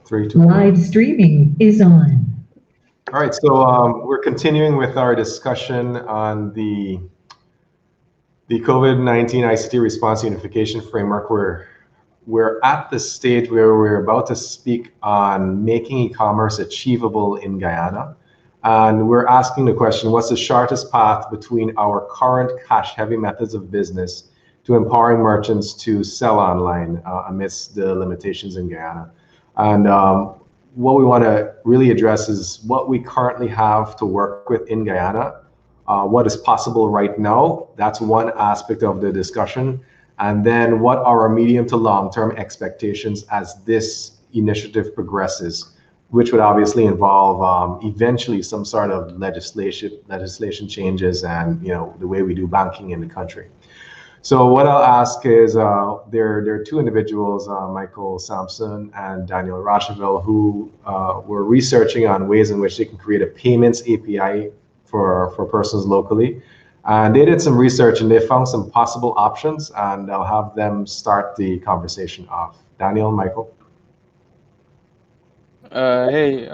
Three, two, Live streaming is on. All right, so we're continuing with our discussion on the COVID-19 ICT response unification framework. We're at the stage where we're about to speak on making e-commerce achievable in Guyana. And we're asking the question, what's the shortest path between our current cash-heavy methods of business to empowering merchants to sell online amidst the limitations in Guyana? And what we want to really address is what we currently have to work with in Guyana, what is possible right now. That's one aspect of the discussion. And then what are our medium to long-term expectations as this initiative progresses, which would obviously involve eventually some sort of legislation changes and the way we do banking in the country. So what I'll ask is there are two individuals, Michael Sampson and Daniel Rocheville, who were researching on ways in which they can create a payments API for persons locally. And they did some research and they found some possible options, and I'll have them start the conversation off. Daniel, Michael. Hey,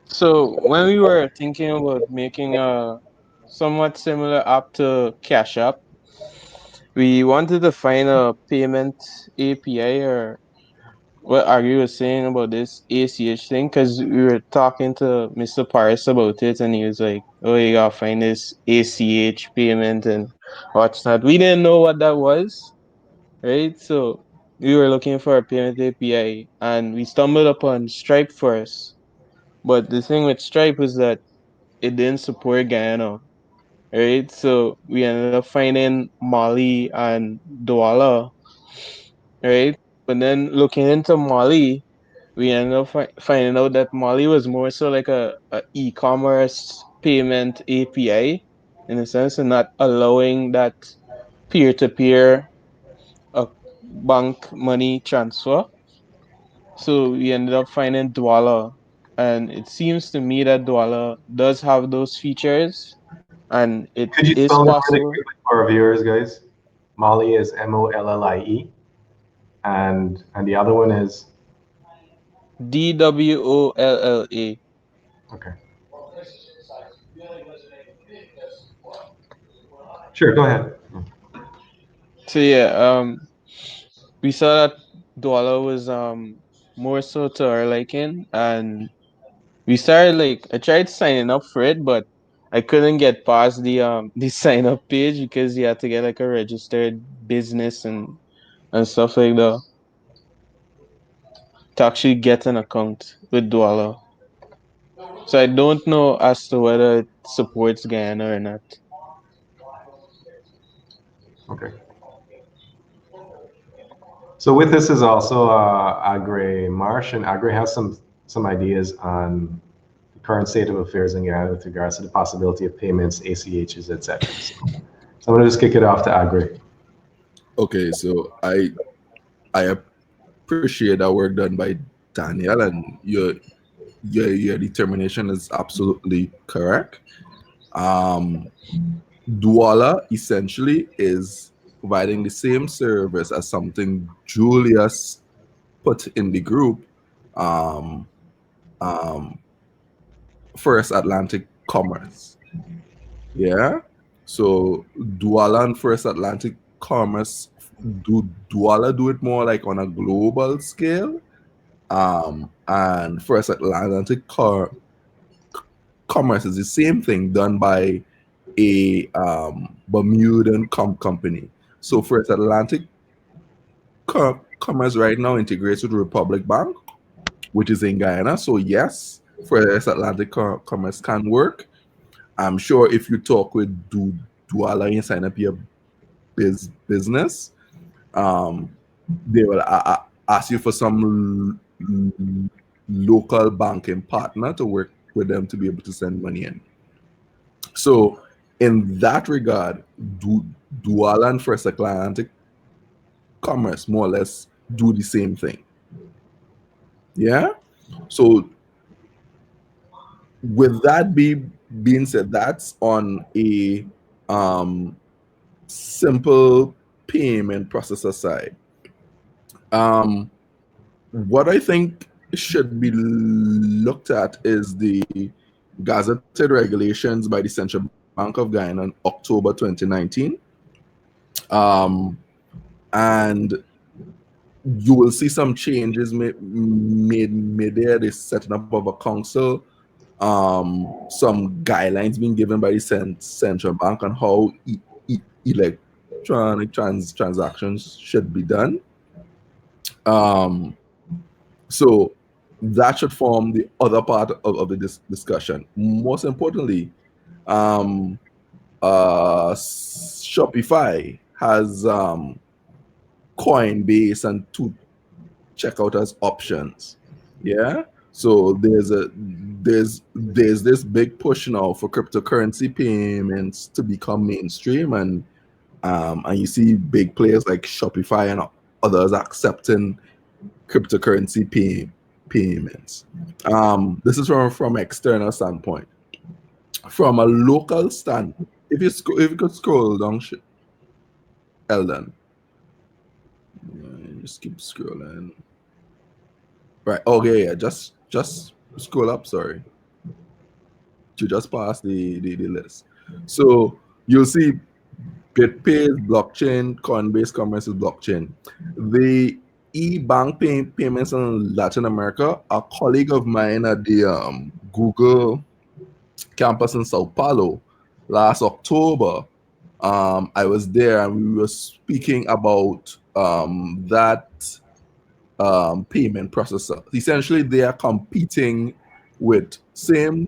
so when we were thinking about making a somewhat similar app to Cash App, we wanted to find a payment API or what Ari was saying about this ACH thing, because we were talking to Mr. Paris about it, and he was like, "Oh, you gotta find this ACH payment and what's not." We didn't know what that was, right? So we were looking for a payment API, and we stumbled upon Stripe first. But the thing with Stripe was that it didn't support Guyana, right? So we ended up finding Mali and Douala, right? But then looking into Mali, we ended up finding out that Mali was more so like a e-commerce payment API in a sense, and not allowing that peer-to-peer bank money transfer. So we ended up finding Douala, and it seems to me that Douala does have those features, and it Could you is spell it really possible. quickly for our viewers, guys? Molly is Mollie, and the other one is DWOLLA. okay. Sure, go ahead. So yeah, we saw that Douala was more so to our liking, and we started like I tried signing up for it, but I couldn't get past the the sign up page because you had to get like a registered business and stuff like that to actually get an account with Douala. So I don't know as to whether it supports Guyana or not. Okay. So with this is also Agre Marsh, and Agre has some ideas on the current state of affairs in Guyana with regards to the possibility of payments, ACHs, etc. So I'm going to just kick it off to Agre. Okay, so I appreciate that work done by Daniel, and your determination is absolutely correct. Douala essentially is providing the same service as something Julius put in the group, um, um, First Atlantic Commerce. Yeah. So Douala and First Atlantic Commerce, do Douala do it more like on a global scale? And First Atlantic Commerce is the same thing done by a Bermudan company. So First Atlantic Commerce right now integrates with Republic Bank, which is in Guyana. So yes, First Atlantic Commerce can work. I'm sure if you talk with Douala and sign up your business, they will ask you for some local banking partner to work with them to be able to send money in. So in that regard, Douala and First Atlantic Commerce more or less do the same thing. Yeah. So with that being said, that's on a simple payment processor side. what I think should be looked at is the gazetted regulations by the Central Bank of Guyana in October 2019. And you will see some changes made there. The setting up of a council, some guidelines being given by the central bank on how electronic transactions should be done. So that should form the other part of the discussion. Most importantly, Shopify has Coinbase and to check out as options. Yeah. So there's this big push now for cryptocurrency payments to become mainstream, and you see big players like Shopify and others accepting cryptocurrency payments. This is from external standpoint. From a local stand, if you could scroll down, Eldon. Just keep scrolling. Right. Okay. Yeah. Just scroll up. Sorry. You just pass the list. So you'll see BitPay is blockchain, Coinbase Commerce is blockchain. The e-bank payments in Latin America, a colleague of mine at the Google campus in Sao Paulo last October, I was there and we were speaking about that payment processor. Essentially, they are competing with same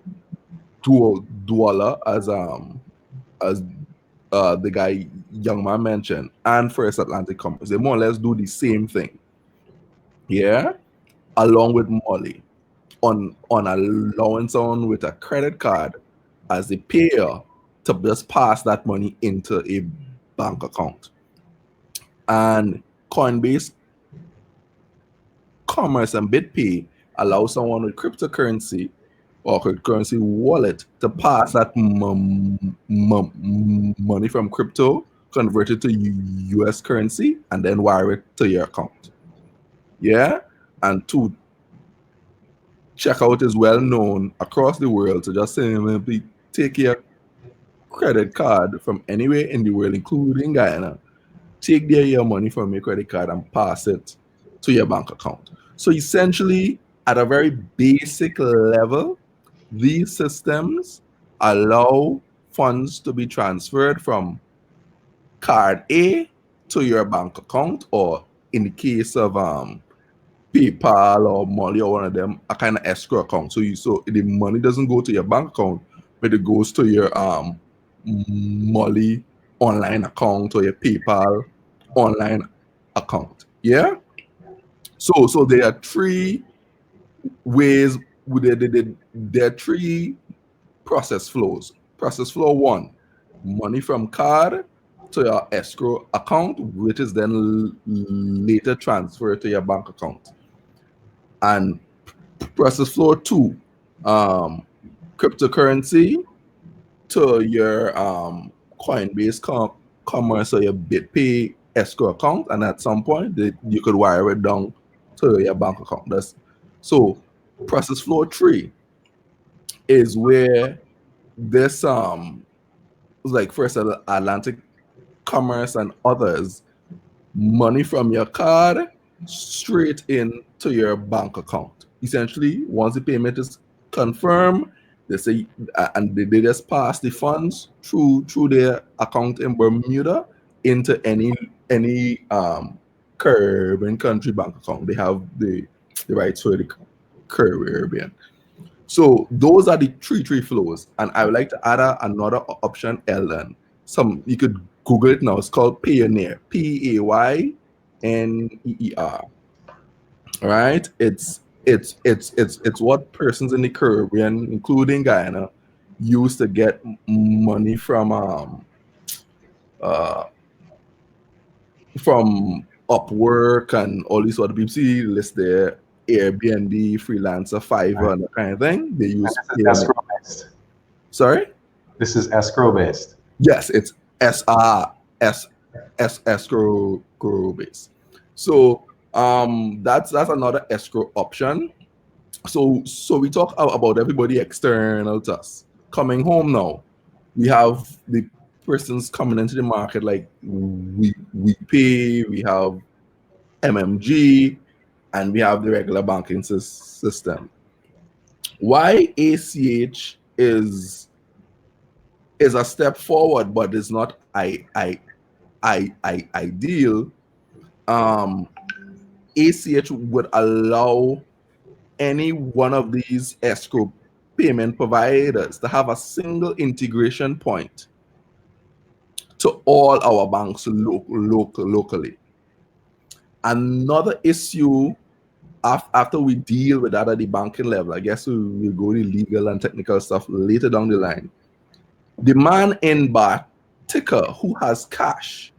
Duala as the guy young man mentioned, and First Atlantic Commerce. They more or less do the same thing. Yeah, along with Molly on allowance on with a credit card as the payer to just pass that money into a bank account. And Coinbase Commerce and BitPay allow someone with cryptocurrency or cryptocurrency wallet to pass that money from crypto, convert it to US currency, and then wire it to your account. Yeah? And to checkout is well known across the world to just simply take your credit card from anywhere in the world, including Guyana, take your money from your credit card and pass it to your bank account. So essentially, at a very basic level, these systems allow funds to be transferred from card A to your bank account, or in the case of PayPal or Molly or one of them, a kind of escrow account. So the money doesn't go to your bank account, but it goes to your Molly online account or your PayPal online account. Yeah. So there are three ways. There are three process flows. Process flow 1, money from card to your escrow account, which is then later transferred to your bank account. And process flow 2, cryptocurrency to your Coinbase Commerce or your BitPay escrow account, and at some point you could wire it down to your bank account. So process flow 3 is where this like First Atlantic Commerce and others, money from your card straight into your bank account. Essentially, once the payment is confirmed, they say, and they just pass the funds through their account in Bermuda into any Caribbean country bank account. They have the rights for the Caribbean. So those are the three flows. And I would like to add another option, Ellen. You could Google it now. It's called Payoneer. Payneer. All right. It's what persons in the Caribbean, including Guyana, use to get money from Upwork and all these other people. See list there, Airbnb, freelancer, Fiverr, and that kind of thing. They use escrow based. Sorry? This is escrow based. Yes, it's escrow based. So That's another escrow option. So we talk about everybody external to us. Coming home now, we have the persons coming into the market like we pay, we have MMG, and we have the regular banking system. Why ACH is a step forward, but it's not ideal. ACH would allow any one of these escrow payment providers to have a single integration point to all our banks locally. Another issue after we deal with that at the banking level, I guess we'll go to legal and technical stuff later down the line. The man in Batika who has cash,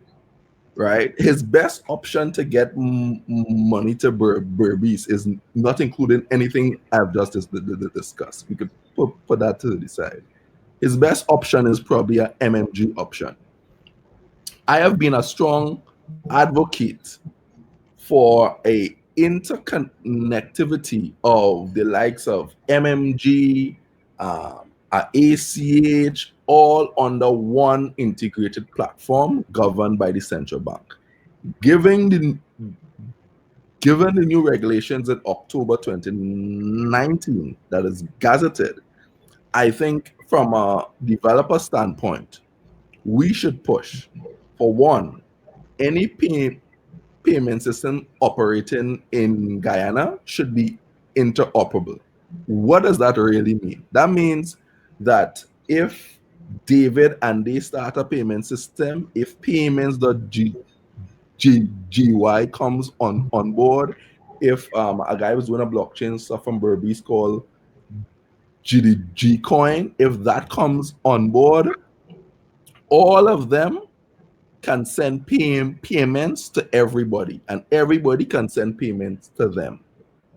right? His best option to get money to Berbice is not including anything I've just discussed. We could put that to the side. His best option is probably an MMG option. I have been a strong advocate for a interconnectivity of the likes of MMG, ACH, all under one integrated platform governed by the central bank. Given the new regulations in October 2019 that is gazetted, I think from a developer standpoint, we should push for one, any payment system operating in Guyana should be interoperable. What does that really mean? That means that if David and they start a payment system, if payments.gy comes on board, if a guy was doing a blockchain stuff from Berbice called GDG coin, if that comes on board, all of them can send payments to everybody, and everybody can send payments to them.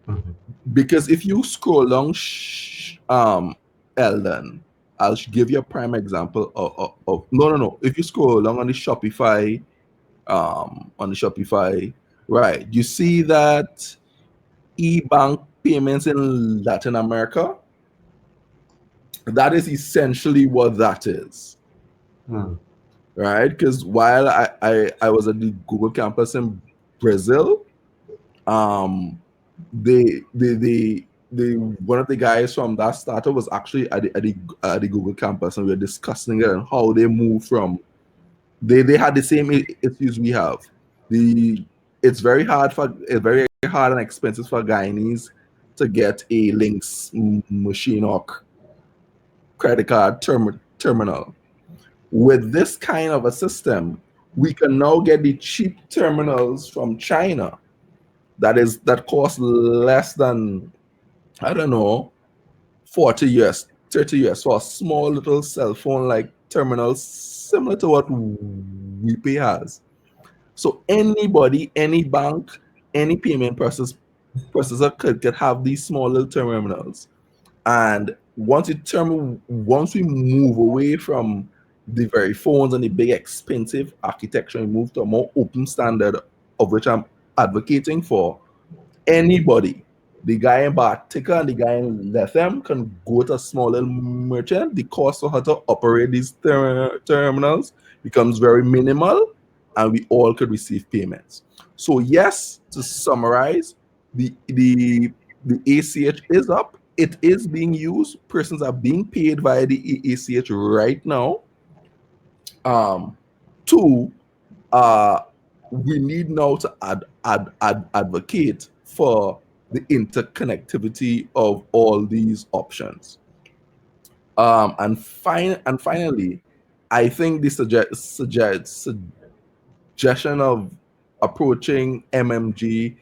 Mm-hmm. Because if you scroll along, Eldon, I'll give you a prime example of no. If you scroll along on the Shopify, right, you see that e-bank payments in Latin America. That is essentially what that is. Right, because while I was at the Google campus in Brazil, they one of the guys from that startup was actually at the Google campus, and we were discussing it and how they moved from. They had the same issues we have. It's very hard and expensive for Guyanese to get a Lynx machine or credit card terminal. With this kind of a system, we can now get the cheap terminals from China that cost less than, I don't know, 40 US, 30 US for a small little cell phone like terminals similar to what WePay has. So anybody, any bank, any payment processor could have these small little terminals. And once we move away from the very phones and the big expensive architecture and move to a more open standard, of which I'm advocating for, anybody, the guy in Batika and the guy in Lethem can go to a small little merchant. The cost for how to operate these terminals becomes very minimal, and we all could receive payments. So yes, to summarize, the ACH is up. It is being used. Persons are being paid via the ACH right now. Two, we need now to advocate for the interconnectivity of all these options. And finally, I think the suggestion of approaching MMG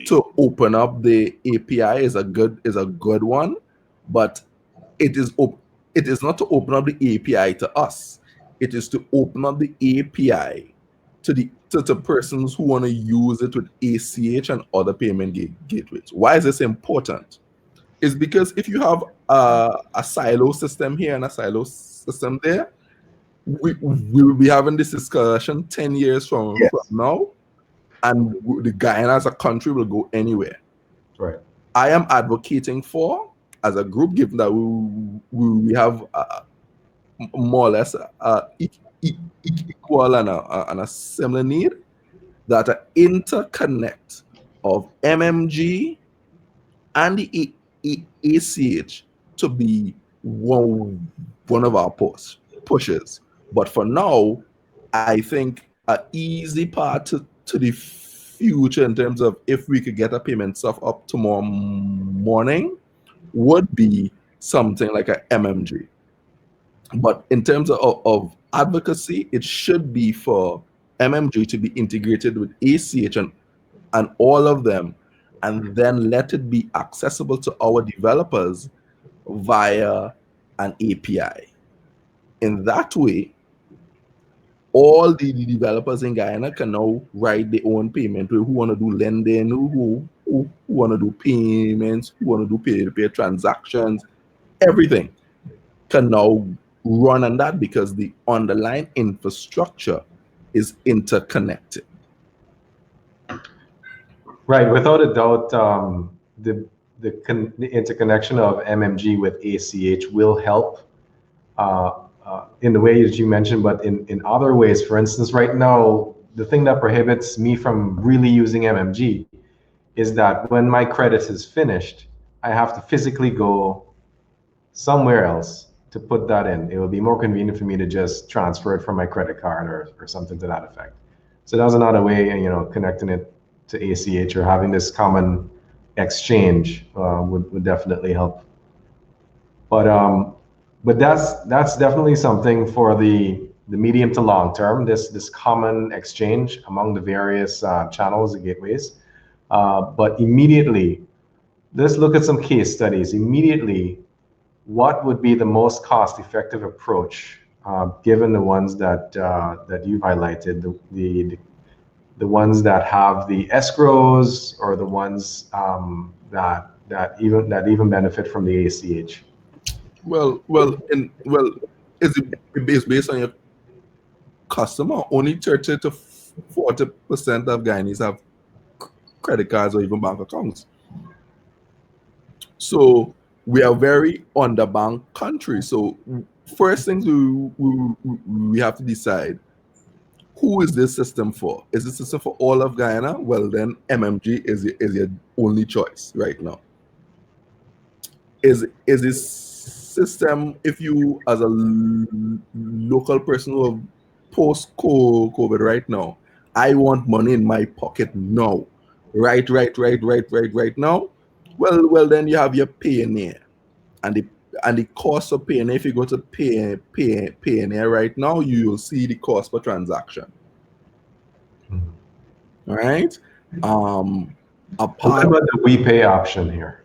to open up the API is a good one, but it is not to open up the API to us. It is to open up the API to persons who want to use it with ACH and other payment gateways. Why is this important? It's because if you have a silo system here and a silo system there, we will be having this discussion 10 years from now. and the Guyana as a country will go anywhere. Right. I am advocating for, as a group, given that we have more or less equal and a similar need, that an interconnect of MMG and the ACH to be one of our pushes. But for now, I think an easy path to the future in terms of if we could get a payment stuff up tomorrow morning would be something like a MMG. But in terms of advocacy, it should be for MMG to be integrated with ACH and all of them, and then let it be accessible to our developers via an API. In that way, all the developers in Guyana can now write their own payment, who want to do lending, who want to do payments, who want to do peer-to-peer transactions, everything can now run on that because the underlying infrastructure is interconnected. Right, without a doubt, the interconnection of MMG with ACH will help in the way that you mentioned, but in other ways. For instance, right now, the thing that prohibits me from really using MMG is that when my credit is finished, I have to physically go somewhere else to put that in. It will be more convenient for me to just transfer it from my credit card or something to that effect. So that was another way, connecting it to ACH or having this common exchange would definitely help. But that's definitely something for the medium to long term. This common exchange among the various channels and gateways. But immediately, let's look at some case studies. Immediately, what would be the most cost-effective approach, given the ones that you've highlighted, the ones that have the escrows, or the ones that even benefit from the ACH? Is it based on your customer? Only 30 to 40% of Guyanese have credit cards or even bank accounts. So we are very underbanked country. So first things we have to decide, who is this system for? Is this system for all of Guyana? Well, then MMG is your only choice right now. Is this system, if you as a local person who have post-COVID right now, I want money in my pocket now, right now. Well, then you have your Payoneer, and the cost of Payoneer. If you go to Payoneer right now, you will see the cost per transaction. All right. What about the WePay option here?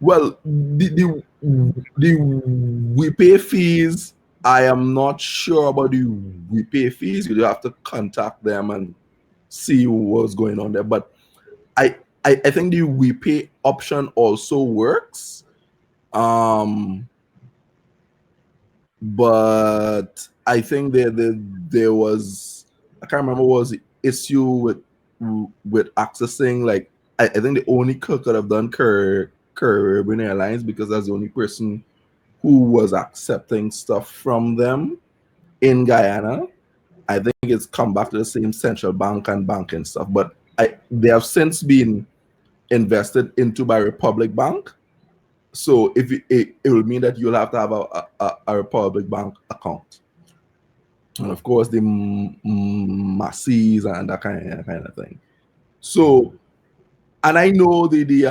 Well, the WePay fees, I am not sure about the WePay fees. You have to contact them and see what's going on there. But I think the WePay option also works. But I think there was, I can't remember what was the issue with accessing, like, I think the only could have done Caribbean Airlines, because that's the only person who was accepting stuff from them in Guyana. I think it's come back to the same central bank and banking stuff, but they have since been invested into by Republic Bank. So if it will mean that you'll have to have a Republic Bank account, and of course the masses and that kind of thing. So, and I know the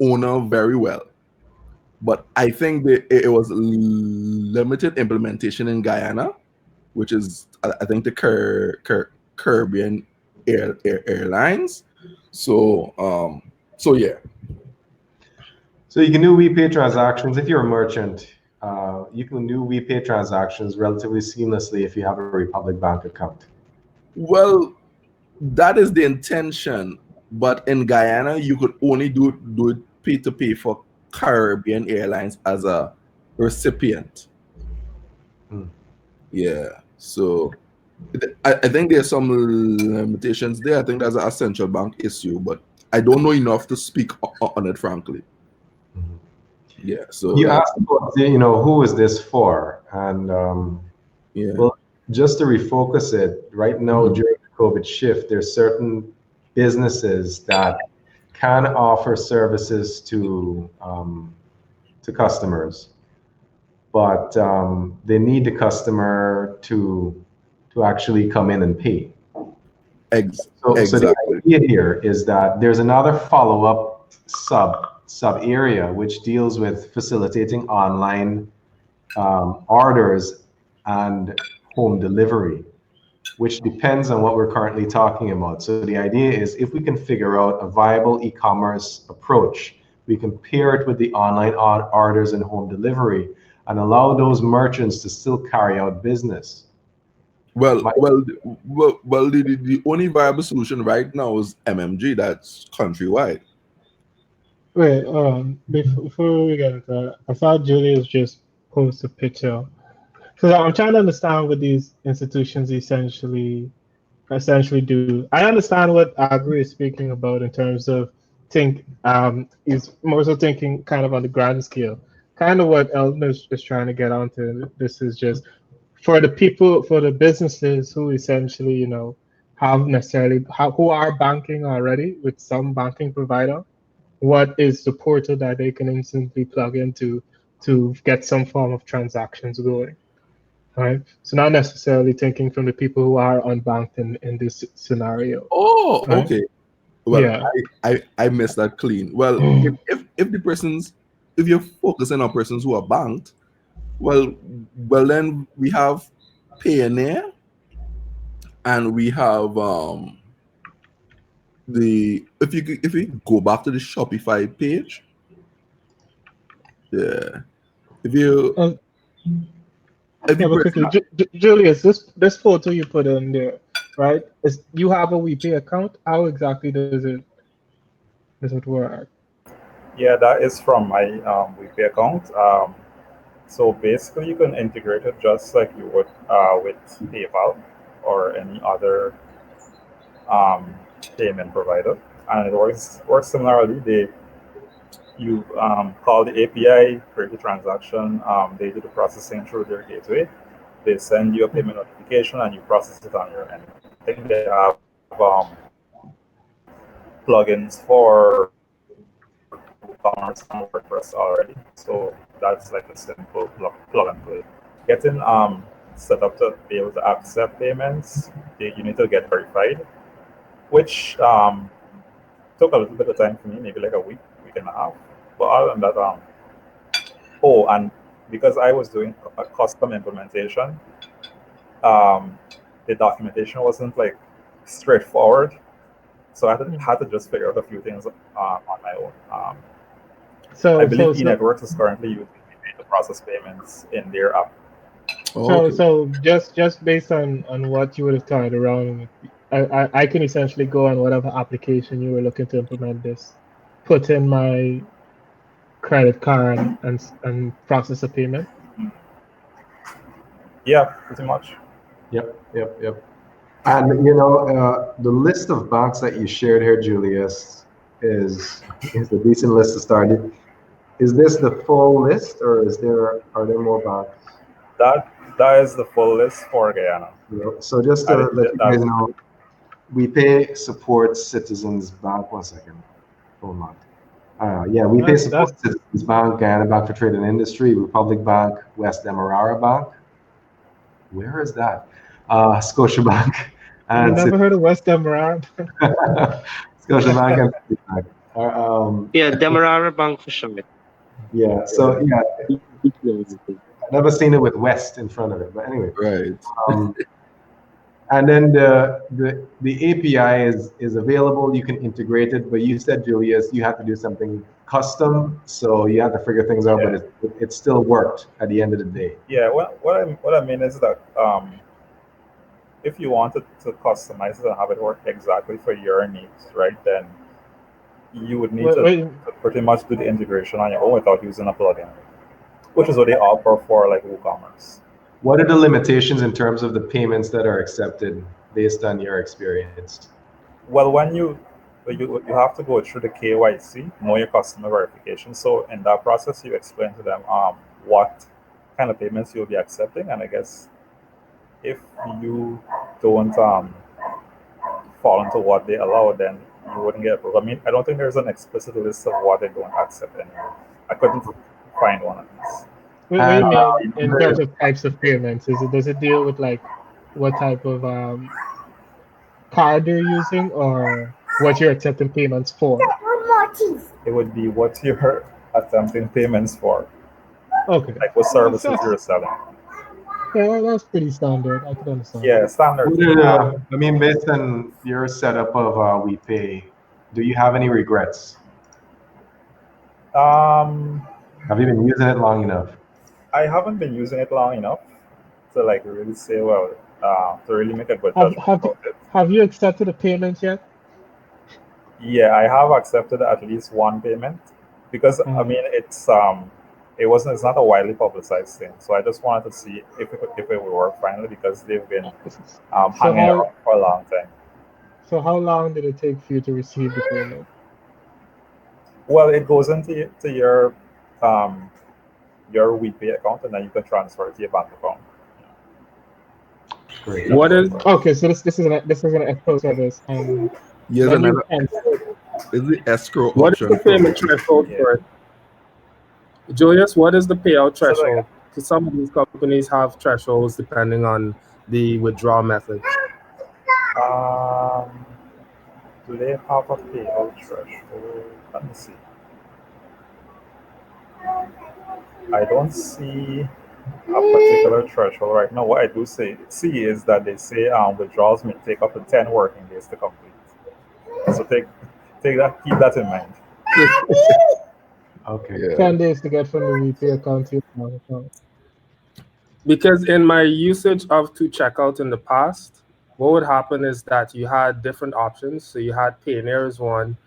owner very well, but I think that it was limited implementation in Guyana, which is I think the Caribbean Airlines. So yeah. So you can do WePay transactions if you're a merchant. You can do WePay transactions relatively seamlessly if you have a Republic Bank account. Well, that is the intention, but in Guyana, you could only do it pay-to-pay for Caribbean Airlines as a recipient. Yeah. So, I think there's some limitations there. I think that's a central bank issue, but I don't know enough to speak on it, frankly. Mhm. Yeah. So You asked about, who is this for? And yeah. well, just to refocus it, right now during the COVID shift, there's certain businesses that can offer services to customers, but they need the customer to actually come in and pay. So the Exactly. idea here is that there's another follow-up sub area which deals with facilitating online orders and home delivery, which depends on what we're currently talking about. So the idea is if we can figure out a viable e-commerce approach, we can pair it with the online orders and home delivery and allow those merchants to still carry out business. Well, the only viable solution right now is MMG. That's countrywide. Wait, before we get into that, I saw Julius just post a picture. So I'm trying to understand what these institutions essentially do. I understand what Agri is speaking about in terms of he's more so thinking kind of on the grand scale. Kind of what Elton is trying to get onto. This is just for the people, for the businesses who essentially, who are banking already with some banking provider. What is the portal that they can instantly plug into to get some form of transactions going? Right. So not necessarily thinking from the people who are unbanked in this scenario. Oh, right? okay. Well, Yeah. I missed that clean. Well, if you're focusing on persons who are banked, well then we have Payoneer, and we have if we go back to the Shopify page, yeah. If you But quickly, Julius, this photo you put in there, right? Is you have a WePay account? How exactly does it work? Yeah, that is from my WePay account. So basically, you can integrate it just like you would with PayPal or any other payment provider, and it works similarly. You call the API, create the transaction. They do the processing through their gateway. They send you a payment notification, and you process it on your end. I think they have plugins for WooCommerce and WordPress already, so that's like a simple plug and play. Getting set up to be able to accept payments, you need to get verified, which took a little bit of time for me, maybe like a week and a half. But other than that, and because I was doing a custom implementation, the documentation wasn't like straightforward, so I had to just figure out a few things on my own. I believe eNetworks is currently using ePay to process payments in their app. So just based on what you would have tried around, I can essentially go on whatever application you were looking to implement this, put in my credit card and process a payment. Yeah, pretty much. Yep. And the list of banks that you shared here, Julius, is a decent list to start. Is this the full list, or are there more banks? That is the full list for Guyana. So just to let you guys know, WePay supports Citizens Bank. 1 second. Hold on. WePay supports Citizens Bank, Guyana Bank for Trade and Industry, Republic Bank, West Demerara Bank. Where is that? Scotiabank. I never heard of West Demerara. Scotiabank and Demerara Bank for sure. Yeah. So I've never seen it with West in front of it, but anyway. Right. And then the API is available. You can integrate it, but you said, Julius, you have to do something custom, so you have to figure things out. Yeah. But it still worked at the end of the day. Yeah. What I mean is that if you wanted to customize it and have it work exactly for your needs, right, then you would need to pretty much do the integration on your own without using a plugin, which is what they offer for like WooCommerce. What are the limitations in terms of the payments that are accepted? based on your experience? Well, when you have to go through the KYC, know your customer verification. So in that process, you explain to them what kind of payments you'll be accepting, and I guess if you don't fall into what they allow, then you wouldn't get approved. I mean, I don't think there's an explicit list of what they don't accept anymore. I couldn't find one of these. What do you mean in the- terms of types of payments? Does it deal with like what type of card you're using or what you're accepting payments for? It would be what you're attempting payments for, Okay. like what services you're selling. Yeah, that's pretty standard. I can understand. Yeah, standard. I mean, based on your setup of WePay, do you have any regrets? Have you been using it long enough? I haven't been using it long enough to like really say, well, to really make a good judgment about it. Have you accepted a payment yet? Yeah, I have accepted at least one payment because I mean it's not a widely publicized thing. So I just wanted to see if it would work finally, because they've been hanging around for a long time. So how long did it take for you to receive the payment? Well, it goes into your WePay account, and then you can transfer it to your bank account. Great. What is Okay, so this is an escrow service. Yes, When you is the escrow what is option the payment threshold for it? Julius, what is the payout threshold? Because some of these companies have thresholds depending on the withdrawal method. Do they have a payout threshold? Let me see. I don't see a particular threshold right now. What I do see is that they say withdrawals may take up to 10 working days to complete. So keep that in mind. Okay. 10 days to get from the WePay account to your bank account. Because in my usage of to checkout in the past, what would happen is that you had different options. So you had Payoneer as one,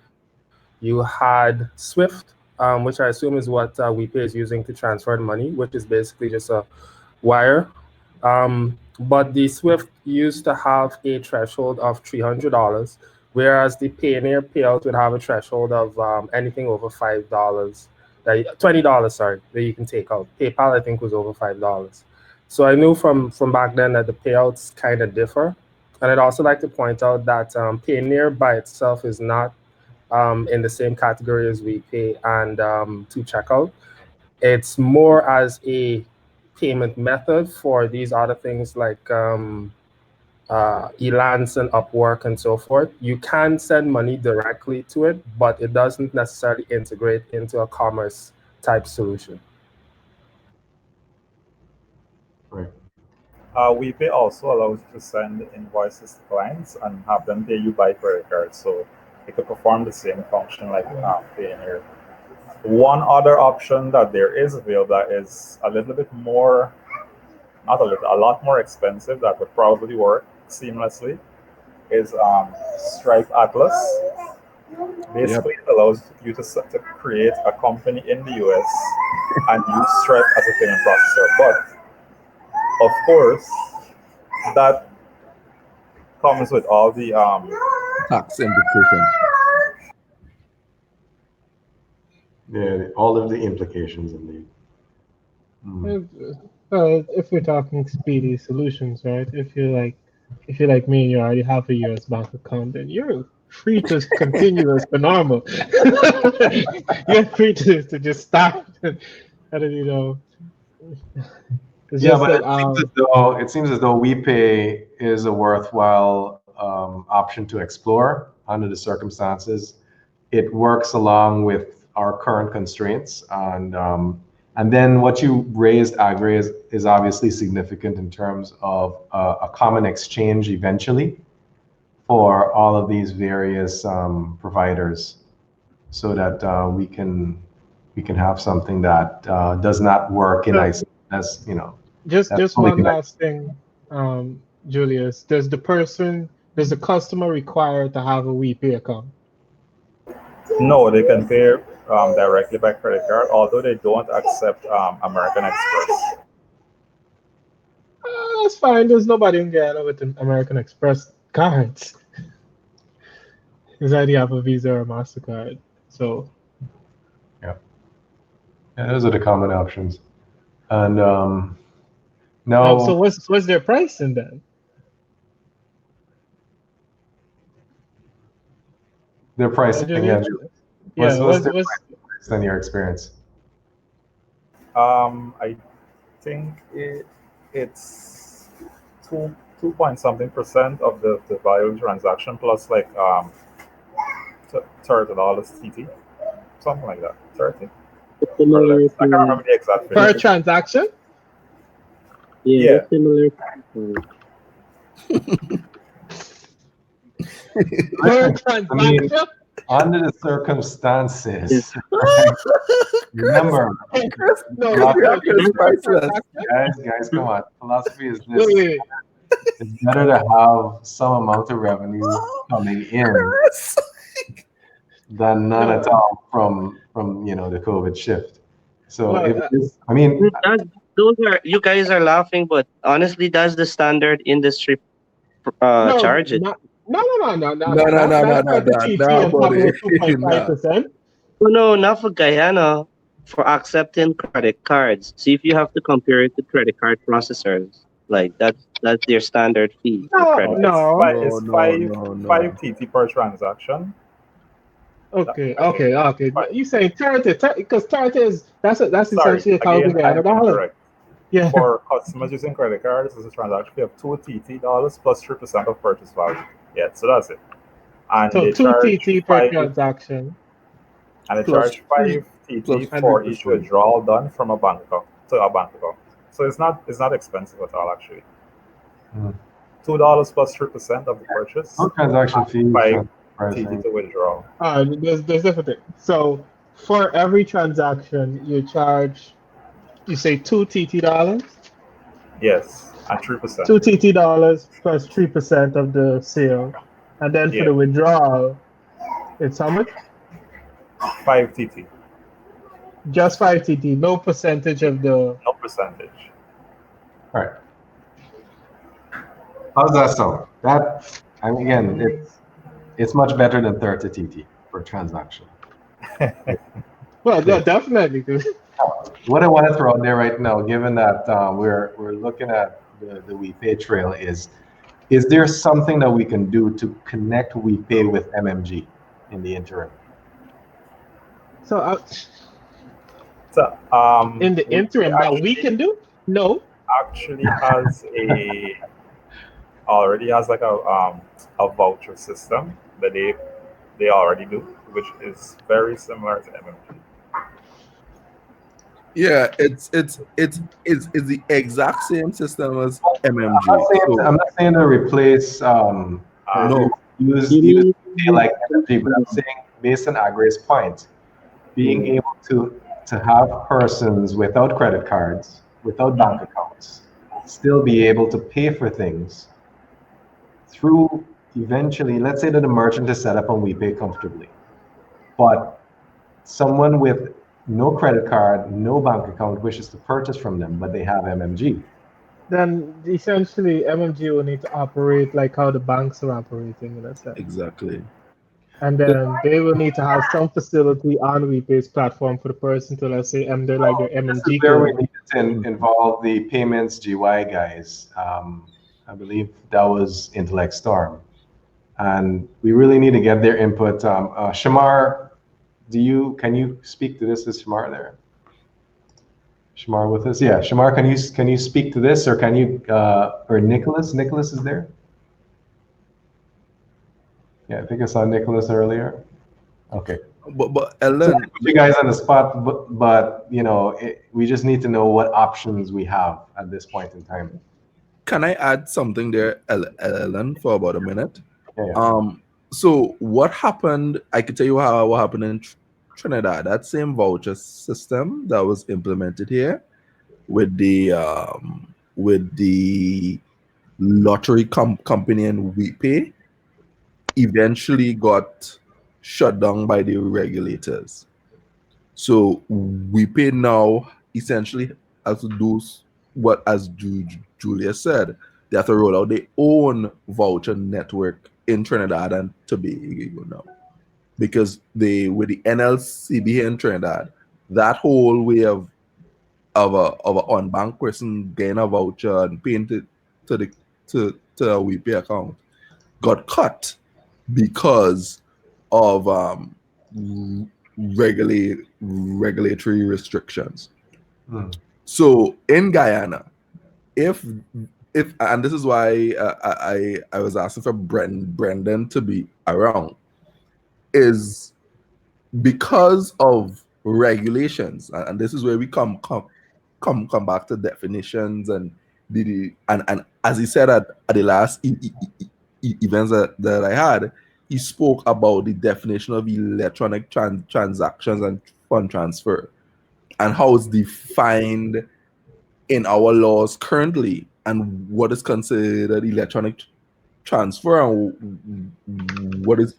you had Swift, which I assume is what WePay is using to transfer the money, which is basically just a wire. But the Swift used to have a threshold of $300, whereas the Payoneer payout would have a threshold of anything over $5, $20, sorry, that you can take out. PayPal, I think, was over $5. So I knew from back then that the payouts kind of differ. And I'd also like to point out that Payoneer by itself is not in the same category as WePay and to checkout. It's more as a payment method for these other things like Elance and Upwork and so forth. You can send money directly to it, but it doesn't necessarily integrate into a commerce type solution. Right. WePay also allows you to send invoices to clients and have them pay you by credit card. So it could perform the same function like Payoneer. One other option that there is available that is a little bit more, not a little, a lot more expensive, that would probably work seamlessly, is Stripe Atlas. Basically, it allows you to create a company in the US and use Stripe as a payment processor. But of course, that comes with all the tax implications. Yeah, all of the implications indeed. If we're talking speedy solutions, right? If you're like me and you already have a US bank account, then you're free to continue as per normal. You're free to just stop. And then, it's Yeah, just but that, it seems as though WePay is a worthwhile option to explore under the circumstances. It works along with our current constraints, and then what you raised, Agri, is obviously significant in terms of a common exchange eventually for all of these various providers, so that we can have something that does not work in isolation. As you know. Just one last thing, Julius. Does the customer require to have a WePay account? No, they can pay directly by credit card, although they don't accept American Express. That's fine. There's nobody in Guyana with an American Express cards. Is that you have a Visa or a MasterCard. So Yeah, those are the common options. And so now what's their pricing then? their pricing. Julius? Yeah, Yeah, what's their what's pricing based on your experience? I think it's two point something% of the value of the transaction plus like $30 TT, something like that. 30 It's or similar less. I can't to, remember the exact per figure. transaction? yeah, Yeah. that's similar to, Per I mean, transaction? under the circumstances, remember, No, Your philosophy, reaction is per priceless. transaction? guys, come on. Philosophy is Wait, this: wait, it's better to have some amount of revenue coming in Yes. than none No. at all from the COVID shift. So Well, if this, I mean, those are, you guys are laughing, but honestly, that's the standard industry no, charge it. not for the TT No, on top of buddy. the 2.5%. No, not for Guyana, for accepting credit cards. See if you have to compare it to credit card processors. Like that's their standard fee for No, credit. no. It's No. 5 TT per transaction. Okay, I think. okay. But You say 30, because 30 is that's sorry, essentially again, $1,000 I'm dollar. incorrect. Yeah. For customers using credit cards, there's a transaction fee of $2 TT plus 3% of purchase value. Yeah, so that's it. And So they 2 charge TT per transaction. Plus 5 TT plus for each 3%. withdrawal done from a bank account to a bank account. So it's not expensive at all actually. Hmm. $2 plus 3% of the purchase. no transaction fees, 5 TT pricing. to withdraw. There's different things. So for every transaction, you charge, you say 2 TT dollars, Yes, and 3%. 2 TT dollars plus 3% of the sale, and then for Yeah. the withdrawal, it's how much? 5 TT, Just 5 TT, no percentage of the. no percentage. All right. How's that sound? That, I mean, again, it's much better than 30 TT per transaction. Well, Yeah. definitely. What I want to throw out there right now, given that we're looking at the WePay trail, is there something that we can do to connect WePay with MMG in the interim? So So in the interim, that we can do? No. actually already has like a voucher system that they already do, which is very similar to MMG. Yeah, it's the exact same system as MMG. I'm not saying to replace No. use You use mean WePay like MMG, but I'm saying based on Agray's point, being able to have persons without credit cards, without bank accounts, still be able to pay for things through eventually, let's say that the merchant is set up on WePay comfortably, but someone with no credit card, no bank account wishes to purchase from them, but they have MMG. Then essentially MMG will need to operate like how the banks are operating in a sense. Exactly. And then they will need to have some facility on WePay's platform for the person to, let's say, enter like their This is MMG where we code. need to involve the payments GY guys. I believe that was Intellect Storm. And we really need to get their input. Shamar, can you speak to this? Is Shamar there? Shamar with us? Yeah, Shamar, can you speak to this, or can you or Nicholas? Nicholas is there? Yeah, I think I saw Nicholas earlier. Okay. But So Ellen, I put you guys on the spot, but we just need to know what options we have at this point in time. can I add something there, Ellen, for about a minute? Yeah. So what happened? I could tell you what happened in Trinidad. That same voucher system that was implemented here with the lottery company and WePay eventually got shut down by the regulators. So WePay now essentially has to do what, as Julia said, they have to roll out their own voucher network in Trinidad and Tobago now. Because with the NLCB here in Trinidad, that whole way of a on-bank person getting a voucher and paying it to a WePay account got cut because of regulatory restrictions. So in Guyana, if and this is why I was asking for Brendan to be around, is because of regulations, and this is where we come back to definitions and and as he said at the last events that I had, he spoke about the definition of electronic transactions and fund transfer and how it's defined in our laws currently and what is considered electronic transfer and what is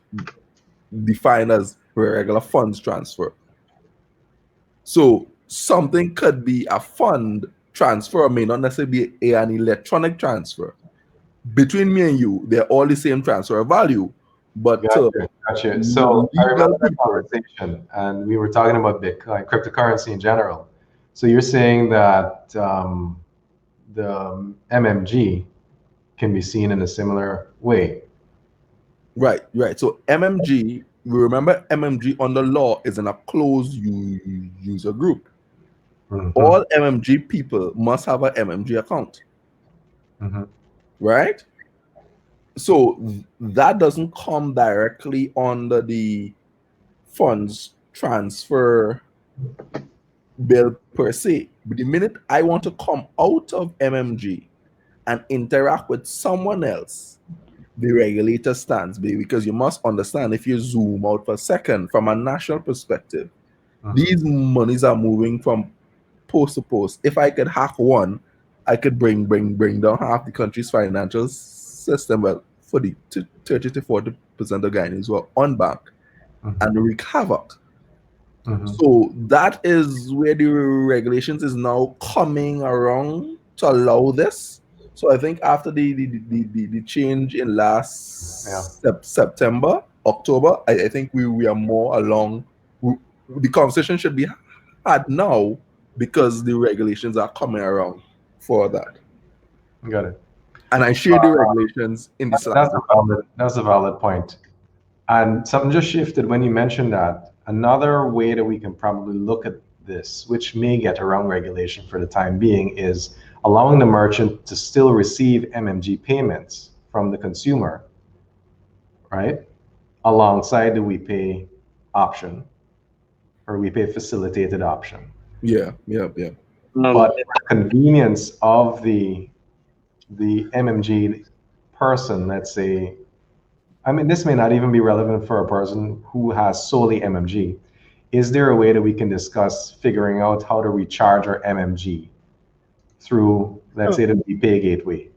defined as regular funds transfer. So something could be a fund transfer, may not necessarily be an electronic transfer. Between me and you, they're all the same transfer value. But gotcha. So I remember that conversation, and we were talking about Bitcoin, cryptocurrency in general. So you're saying that the MMG can be seen in a similar way. Right. So MMG, we remember MMG under law is in a closed user group. All MMG people must have an MMG account. Right? So that doesn't come directly under the funds transfer bill per se. But the minute I want to come out of MMG and interact with someone else, the regulator stands, because you must understand, if you zoom out for a second from a national perspective, these monies are moving from post to post. If I could hack one, I could bring down half the country's financial system, well, for the 30 to 40% of Guyanese who are unbanked and wreak havoc. So that is where the regulations is now coming around to allow this. So I think after the change in last September, October, I think we are more along. The conversation should be had now because the regulations are coming around for that. Got it. And I share the regulations in the slide. That's a valid point. And something just shifted when you mentioned that. Another way that we can probably look at this, which may get around regulation for the time being, is allowing the merchant to still receive MMG payments from the consumer, right? Alongside the WePay option or WePay facilitated option. Yeah. But the convenience of the MMG person, let's say, I mean, this may not even be relevant for a person who has solely MMG. Is there a way that we can discuss figuring out how to recharge our MMG through, let's say, the WePay gateway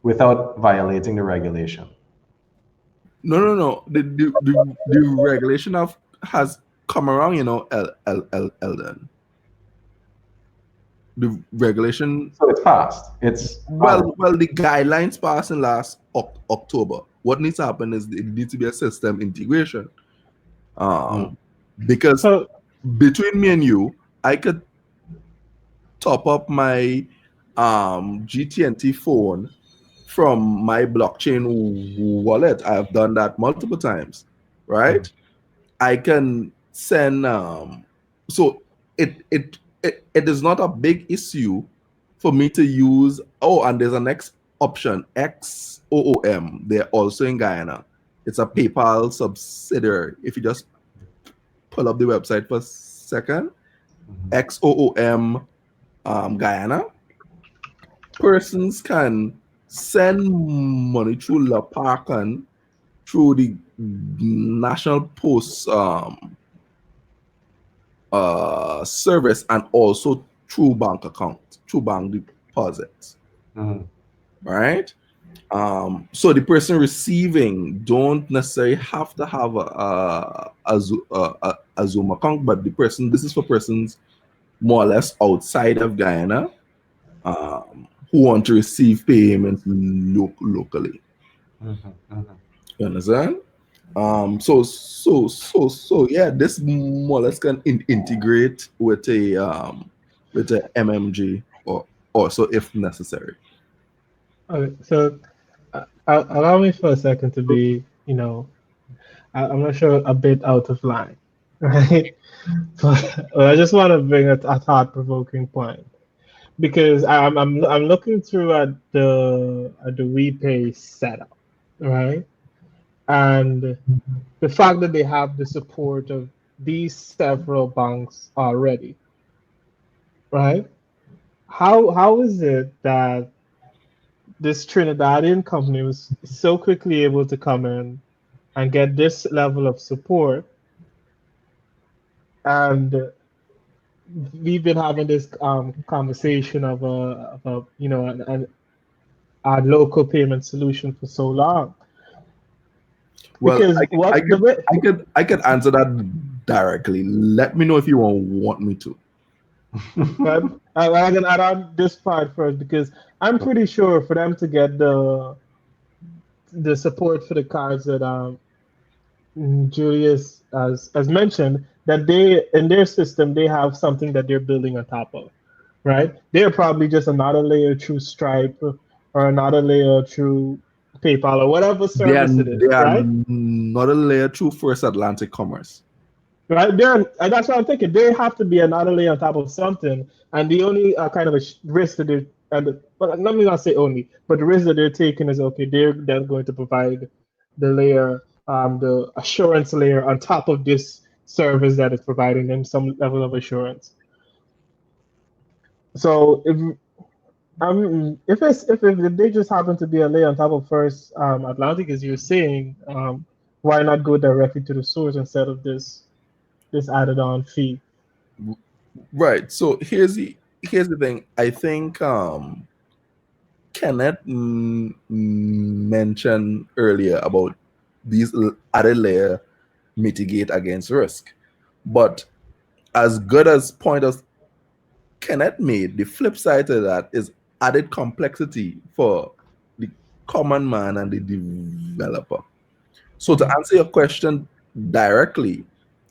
without violating the regulation? No. The regulation has come around, Eldon. The regulation. So it's passed. It's well, the guidelines passed in last October. What needs to happen is it needs to be a system integration. Because between me and you, I could top up my GT&T phone from my blockchain wallet. I have done that multiple times, right? I can send so it is not a big issue for me to use. And there's a next option, XOOM. They're also in Guyana. It's a PayPal subsidiary. If you just pull up the website for a second, XOOM Guyana, persons can send money through La Parcan, through the National Post service, and also through bank account, through bank deposits. Right? So the person receiving don't necessarily have to have a Zoom account, but this is for persons more or less outside of Guyana. who want to receive payments locally. You understand? So yeah, this more or less can integrate with a MMG or also if necessary. Okay, so allow me for a second to be, I'm not sure, a bit out of line, right? But I just want to bring a thought-provoking point because I'm looking through at the WePay setup, right? And the fact that they have the support of these several banks already, right? How is it that this Trinidadian company was so quickly able to come in and get this level of support, and we've been having this conversation of a local payment solution for so long? Well, Because I could answer that directly. Let me know if you want me to. but I'm gonna add on this part first because I'm pretty sure for them to get the support for the cards that Julius has mentioned, that they in their system they have something that they're building on top of, right? They're probably just another layer through Stripe or another layer through PayPal or whatever service it is, They are right? not a layer two First Atlantic Commerce. Right, and that's what I'm thinking. They have to be another layer on top of something, and the only kind of a risk that but let me not say only, but the risk that they're taking is okay. They're then going to provide the layer, the assurance layer on top of this service that is providing them some level of assurance. So if they just happen to be a layer on top of First Atlantic, as you're saying, why not go directly to the source instead of this added on fee? Right. So here's the thing. I think Kenneth mentioned earlier about these added layer mitigate against risk, but as good as point as Kenneth made, the flip side to that is added complexity for the common man and the developer. So to answer your question directly,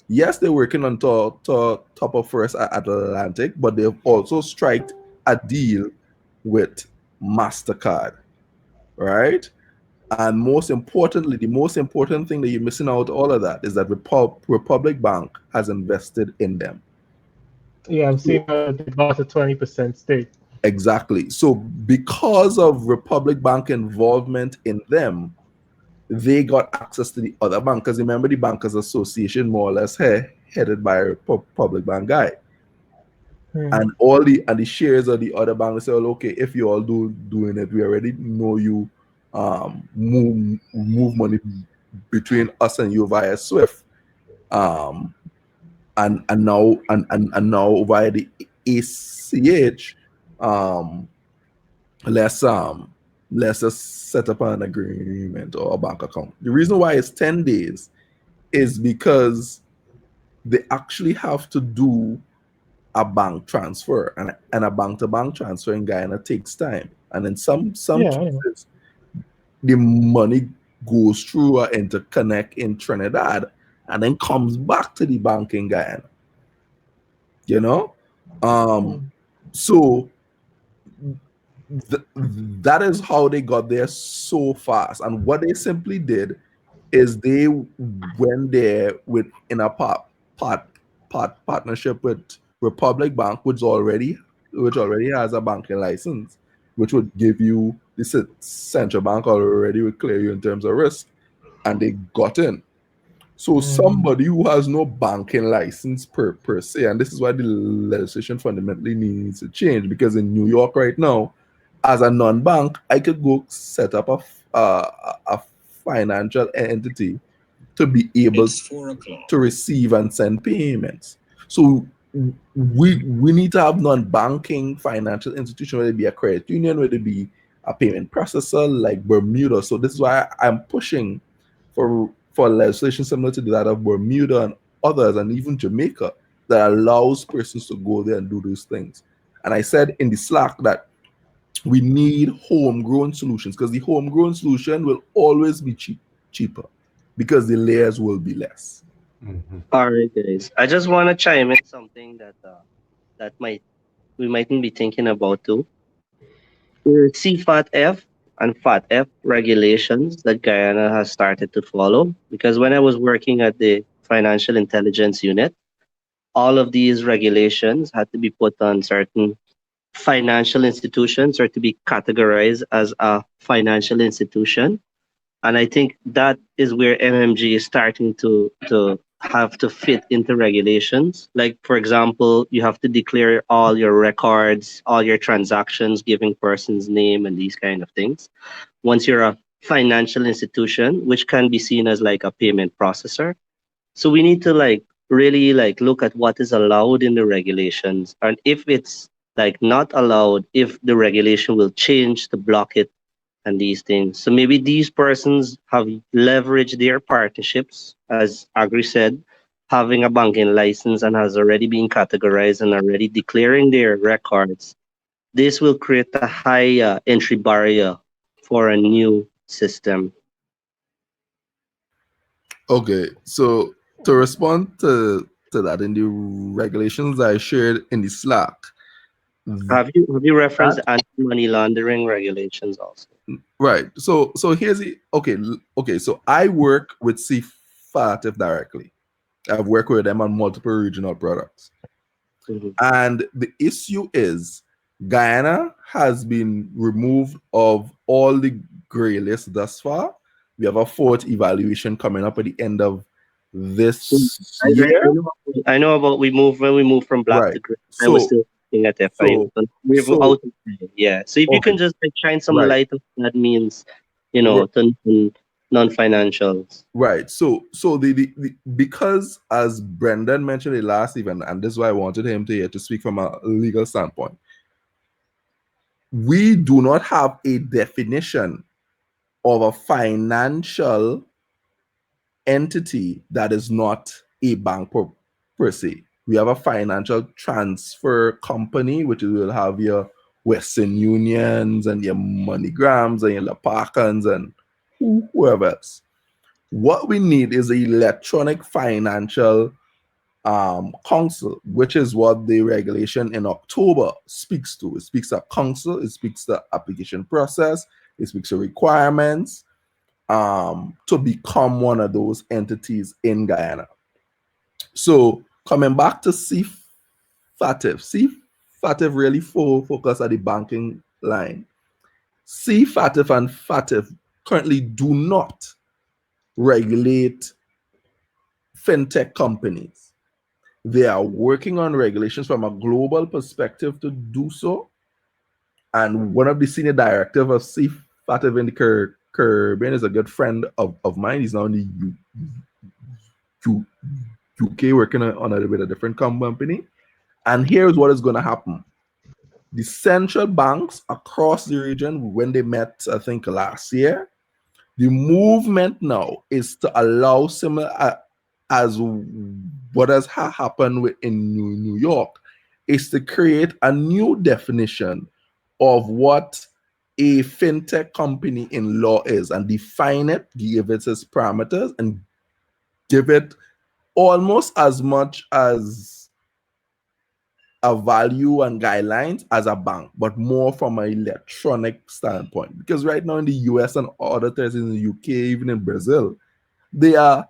yes, they're working on top of First Atlantic, but they've also striked a deal with MasterCard, right? And most importantly, the most important thing that you're missing out all of that is that Republic Bank has invested in them. Yeah, I've seen they bought a 20% stake. Exactly. So because of Republic Bank involvement in them, they got access to the other bank. Because remember, the Bankers Association more or less headed by a Public Bank guy. And the shares of the other bank, they say, well, okay, if you all doing it, we already know you move money between us and you via SWIFT. And now via the ACH, let's just set up an agreement or a bank account. The reason why it's 10 days is because they actually have to do a bank transfer, and a bank-to-bank transfer in Guyana takes time. And in some cases, the money goes through an interconnect in Trinidad and then comes back to the bank in Guyana. You know? So that is how they got there so fast. And what they simply did is they went there in a partnership with Republic Bank, which already has a banking license, which would give you the central bank already would clear you in terms of risk, and they got in. So somebody who has no banking license per se, and this is why the legislation fundamentally needs to change, because in New York right now, as a non-bank, I could go set up a financial entity to be able to receive and send payments. So we need to have non-banking financial institution, whether it be a credit union, whether it be a payment processor like Bermuda. So this is why I'm pushing for legislation similar to that of Bermuda and others, and even Jamaica, that allows persons to go there and do those things. And I said in the Slack that we need homegrown solutions, because the homegrown solution will always be cheaper because the layers will be less. All right, guys. I just want to chime in something that that we mightn't be thinking about too. The CFAT-F and FAT-F regulations that Guyana has started to follow. Because when I was working at the Financial Intelligence Unit, all of these regulations had to be put on certain financial institutions or to be categorized as a financial institution. And I think that is where MMG is starting to have to fit into regulations. Like, for example, you have to declare all your records, all your transactions, giving person's name and these kind of things. Once you're a financial institution, which can be seen as like a payment processor. So we need to like really like look at what is allowed in the regulations, and if it's like not allowed, if the regulation will change to block it and these things. So maybe these persons have leveraged their partnerships, as Agri said, having a banking license and has already been categorized and already declaring their records. This will create a high entry barrier for a new system. Okay, so to respond to that, in the regulations I shared in the Slack, Have you referenced anti-money laundering regulations also? right. So here's the okay. So I work with CFATF directly. I've worked with them on multiple regional products. Mm-hmm. And the issue is Guyana has been removed of all the gray lists thus far. We have a fourth evaluation coming up at the end of this year. I know about when we moved from black to gray. I was still looking at FIU. We're out of gray. Yeah. So if you can just like shine some light on what that means, you know, to non-financials. Right. So the because as Brendan mentioned it last event, and this is why I wanted him to speak from a legal standpoint, we do not have a definition of a financial entity that is not a bank per se. We have a financial transfer company, which will have your Western Unions and your MoneyGrams and your Lapakans and whoever else. What we need is an electronic financial council, which is what the regulation in October speaks to. It speaks to council, it speaks to application process, it speaks to requirements to become one of those entities in Guyana. So coming back to CFATF really focus on the banking line. CFATF and FATF currently do not regulate fintech companies. They are working on regulations from a global perspective to do so. And one of the senior directors of CFATF in the Caribbean is a good friend of mine. He's now in the UK working on a with a different company. And here's what is going to happen. The central banks across the region, when they met, I think last year, the movement now is to allow similar as what has happened in New York, is to create a new definition of what a fintech company in law is and define it, give it its parameters, and give it almost as much as a value and guidelines as a bank, but more from an electronic standpoint. Because right now in the US and other territories in the UK, even in Brazil, they are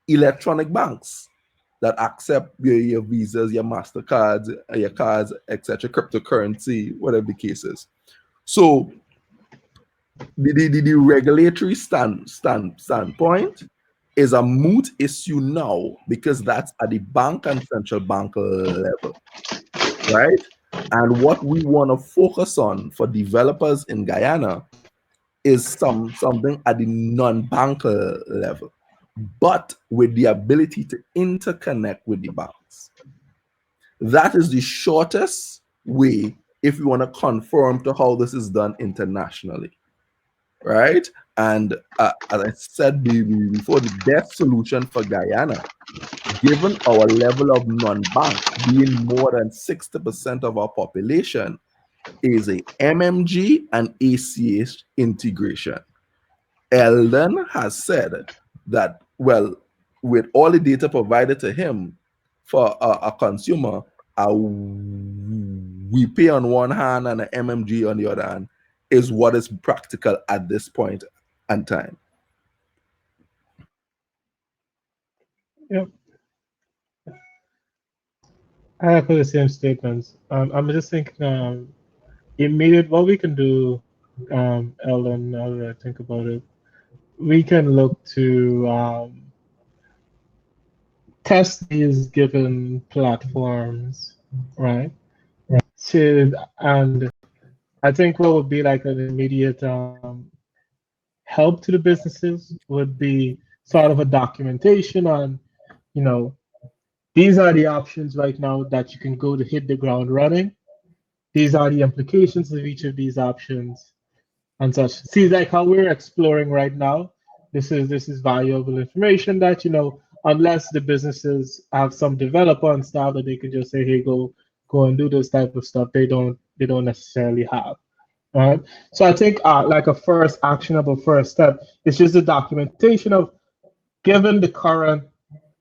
electronic banks that accept your Visas, your MasterCards, your cards, etc., cryptocurrency, whatever the case is. So the regulatory standpoint is a moot issue now because that's at the bank and central bank level, right? And what we want to focus on for developers in Guyana is something at the non-bank level, but with the ability to interconnect with the banks. That is the shortest way if we want to conform to how this is done internationally, right? And as I said before, the best solution for Guyana, given our level of non-bank being more than 60% of our population, is a MMG and ACH integration. Eldon has said that, well, with all the data provided to him for a consumer, we pay on one hand and an MMG on the other hand is what is practical at this point in time. Yep. I echo the same statements. I'm just thinking, immediate. What we can do, Ellen, now that I think about it, we can look to test these given platforms, right? And I think what would be like an immediate help to the businesses would be sort of a documentation on, you know, these are the options right now that you can go to hit the ground running. These are the implications of each of these options and such. See, like how we're exploring right now, this is valuable information that, you know, unless the businesses have some developer and staff that they can just say, hey, go and do this type of stuff, they don't necessarily have. Right. So I think like a first actionable first step is just the documentation of, given the current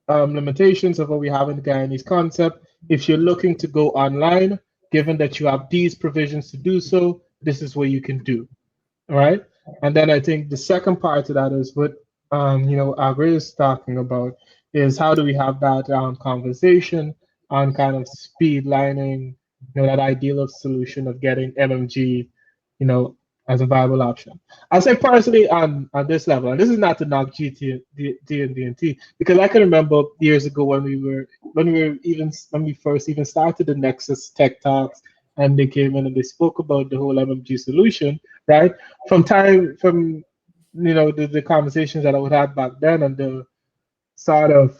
limitations of what we have in the Guyanese concept, if you're looking to go online, given that you have these provisions to do so, this is what you can do. All right. And then I think the second part to that is what Agri is talking about, is how do we have that conversation on kind of speed lining, that ideal of solution of getting MMG, as a viable option. I say personally on this level, and this is not to knock GT, D and DNT, because I can remember years ago when we first even started the Nexus Tech Talks, and they came in and they spoke about the whole MMG solution, right? From the conversations that I would have back then, and the sort of,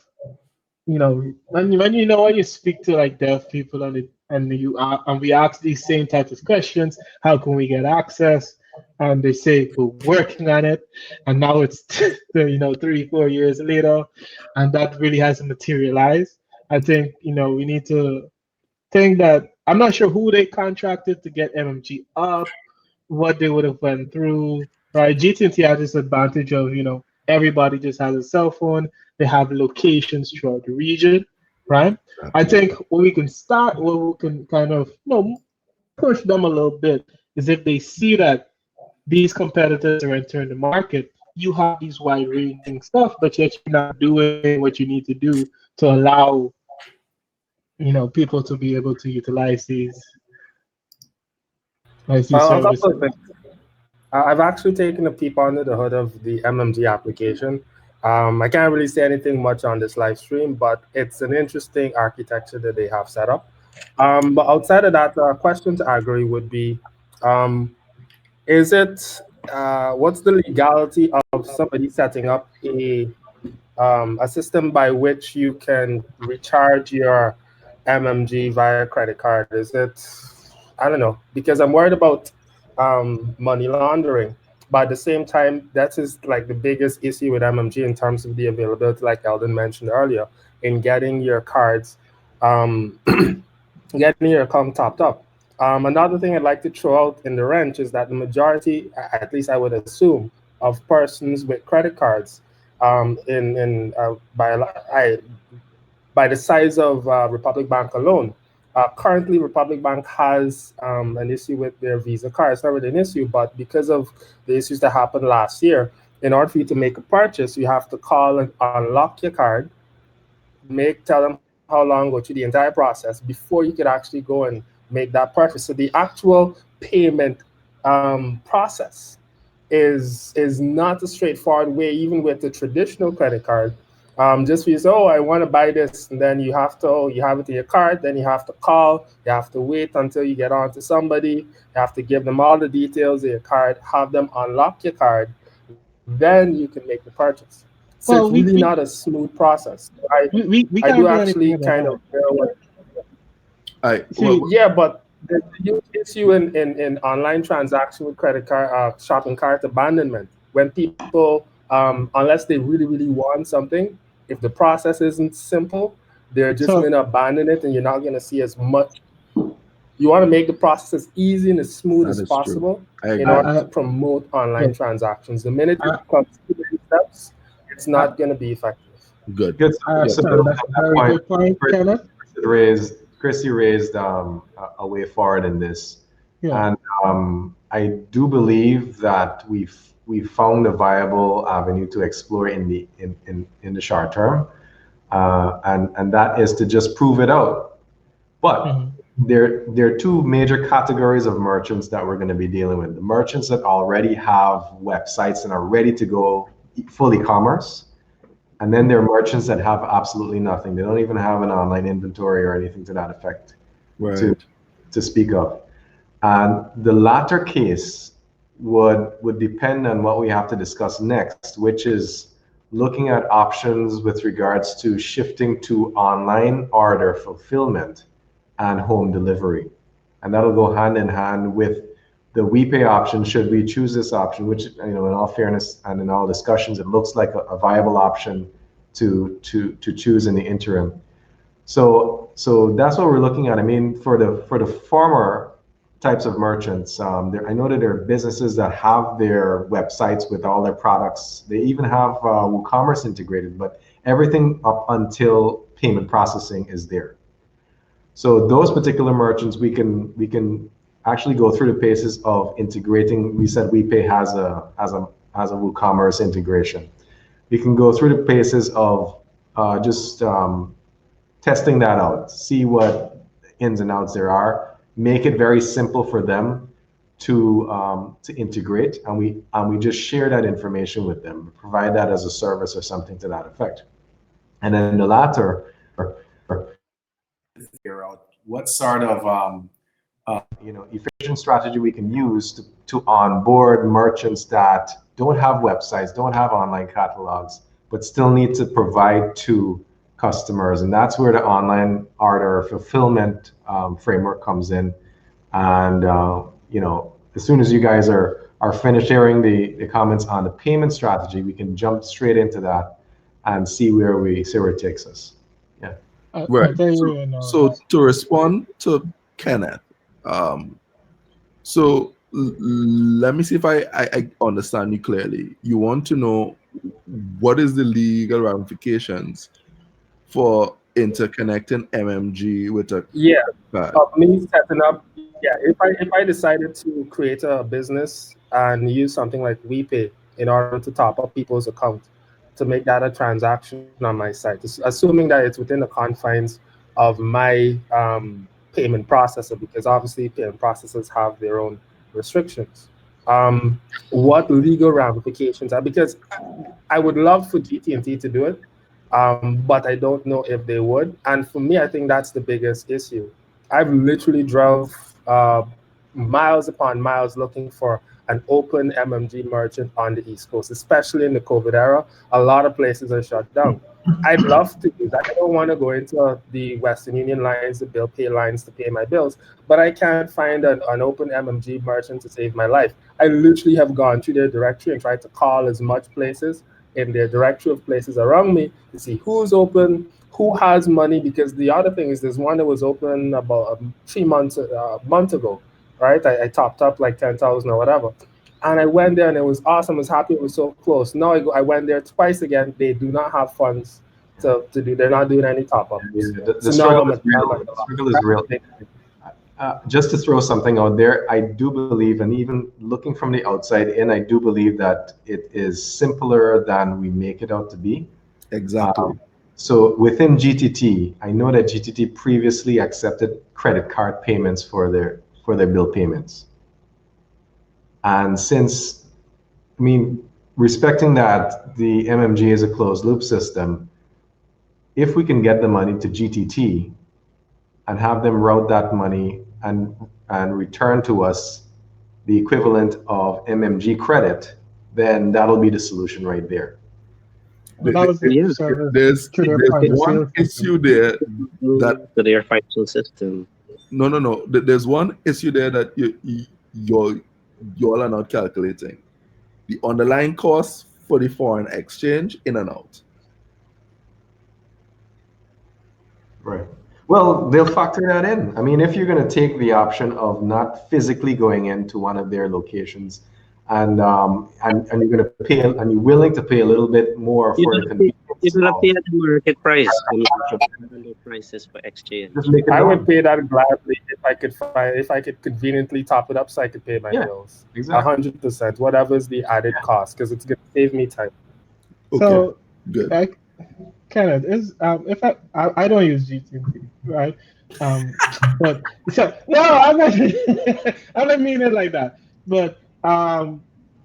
when you speak to like deaf people and we ask these same types of questions, how can we get access? And they say we're working on it, and now it's 3-4 years later, and that really hasn't materialized. I think we need to think that, I'm not sure who they contracted to get MMG up, what they would have went through, right? GT&T has this advantage of everybody just has a cell phone. They have locations throughout the region, right? I think what we can kind of push them a little bit is if they see that these competitors are entering the market, you have these wide-ranging stuff, but yet you're not doing what you need to do to allow people to be able to utilize these services. I've actually taken a peep under the hood of the MMG application. I can't really say anything much on this live stream, but it's an interesting architecture that they have set up. But outside of that, question to Agri would be, what's the legality of somebody setting up a system by which you can recharge your MMG via credit card? Is it, I don't know, because I'm worried about money laundering. But at the same time, that is like the biggest issue with MMG in terms of the availability, like Eldon mentioned earlier, in getting your cards, getting your account topped up. Another thing I'd like to throw out in the wrench is that the majority, at least I would assume, of persons with credit cards by the size of Republic Bank alone. Currently, Republic Bank has an issue with their Visa card. It's not really an issue, but because of the issues that happened last year, in order for you to make a purchase, you have to call and unlock your card, tell them how long, go through the entire process before you could actually go and make that purchase. So the actual payment process is not a straightforward way, even with the traditional credit card. Just for you say, I want to buy this, and then you have it in your card, then you have to call, you have to wait until you get on to somebody, you have to give them all the details of your card, have them unlock your card, then you can make the purchase. So it's really not a smooth process. I do actually kind of but there's a huge issue in online transaction with credit card, shopping cart abandonment. When people, unless they really, really want something, if the process isn't simple, they're just going to abandon it, and you're not going to see as much. You want to make the process as easy and as smooth That as is true. possible I in agree. order to promote online transactions. The minute it comes to these steps, it's not going to be effective. Good. Good. Yeah. So Sam, that's a very good point, Kenneth. Chrissy raised a way forward in this, Yeah. and I do believe that we've found a viable avenue to explore in the short term, and that is to just prove it out. But there are two major categories of merchants that we're going to be dealing with: the merchants that already have websites and are ready to go full e-commerce. And then there are merchants that have absolutely nothing. They don't even have an online inventory or anything to that effect Right. to speak of. And the latter case would depend on what we have to discuss next, which is looking at options with regards to shifting to online order fulfillment and home delivery. And that'll go hand in hand with the WePay option, should we choose this option, which, in all fairness and in all discussions, it looks like a viable option to choose in the interim. So that's what we're looking at. I mean, for the former types of merchants, I know that there are businesses that have their websites with all their products. They even have WooCommerce integrated, but everything up until payment processing is there. So those particular merchants, we can actually go through the paces of integrating. We said WePay has a WooCommerce integration. We can go through the paces of just testing that out, see what ins and outs there are, make it very simple for them to integrate, and we just share that information with them, provide that as a service or something to that effect. And then the latter, figure out what sort of efficient strategy we can use to onboard merchants that don't have websites, don't have online catalogs, but still need to provide to customers. And that's where the online order fulfillment framework comes in. And as soon as you guys are finished hearing the comments on the payment strategy, we can jump straight into that and see where it takes us. Yeah. Right. So to respond to Kenneth, so let me see if I understand you clearly. You want to know what is the legal ramifications for interconnecting MMG with a card? Me setting up. Yeah, if I decided to create a business and use something like WePay in order to top up people's accounts to make that a transaction on my site, assuming that it's within the confines of my payment processor, because obviously payment processors have their own restrictions. What legal ramifications are? Because I would love for GT&T to do it, but I don't know if they would. And for me, I think that's the biggest issue. I've literally drove miles upon miles looking for an open MMG merchant on the East Coast, especially in the COVID era. A lot of places are shut down. I'd love to do that. I don't want to go into the Western Union lines, the bill pay lines to pay my bills, but I can't find an open MMG merchant to save my life. I literally have gone through their directory and tried to call as much places in their directory of places around me to see who's open, who has money, because the other thing is there's one that was open about 3 months, month ago, right? I topped up like 10,000 or whatever. And I went there and it was awesome. I was happy it was so close. Now I went there twice again. They do not have funds to do. They're not doing any top-ups. Yeah, the struggle is real. The struggle is real. Just to throw something out there, I do believe, and even looking from the outside in, I do believe that it is simpler than we make it out to be. Exactly. So within GTT, I know that GTT previously accepted credit card payments for their bill payments. And since, respecting that the MMG is a closed loop system, if we can get the money to GTT and have them route that money and return to us the equivalent of MMG credit, then that'll be the solution right there. There's one issue there that to their financial system. No. There's one issue there that you all are not calculating. The underlying cost for the foreign exchange in and out. Right. Well, they'll factor that in. I mean, if you're going to take the option of not physically going into one of their locations, and you're going to pay, and you're willing to pay a little bit more for the convenience, You're gonna pay at the market price. The prices for exchange. just make it I known. would pay that gladly if I could conveniently top it up so I could pay my Yeah, bills. exactly. 100%, whatever's the added cost, because it's gonna save me time. Okay, So, good. Kenneth, is if I don't use GTP, right? But so no, I'm not. I don't mean it like that. But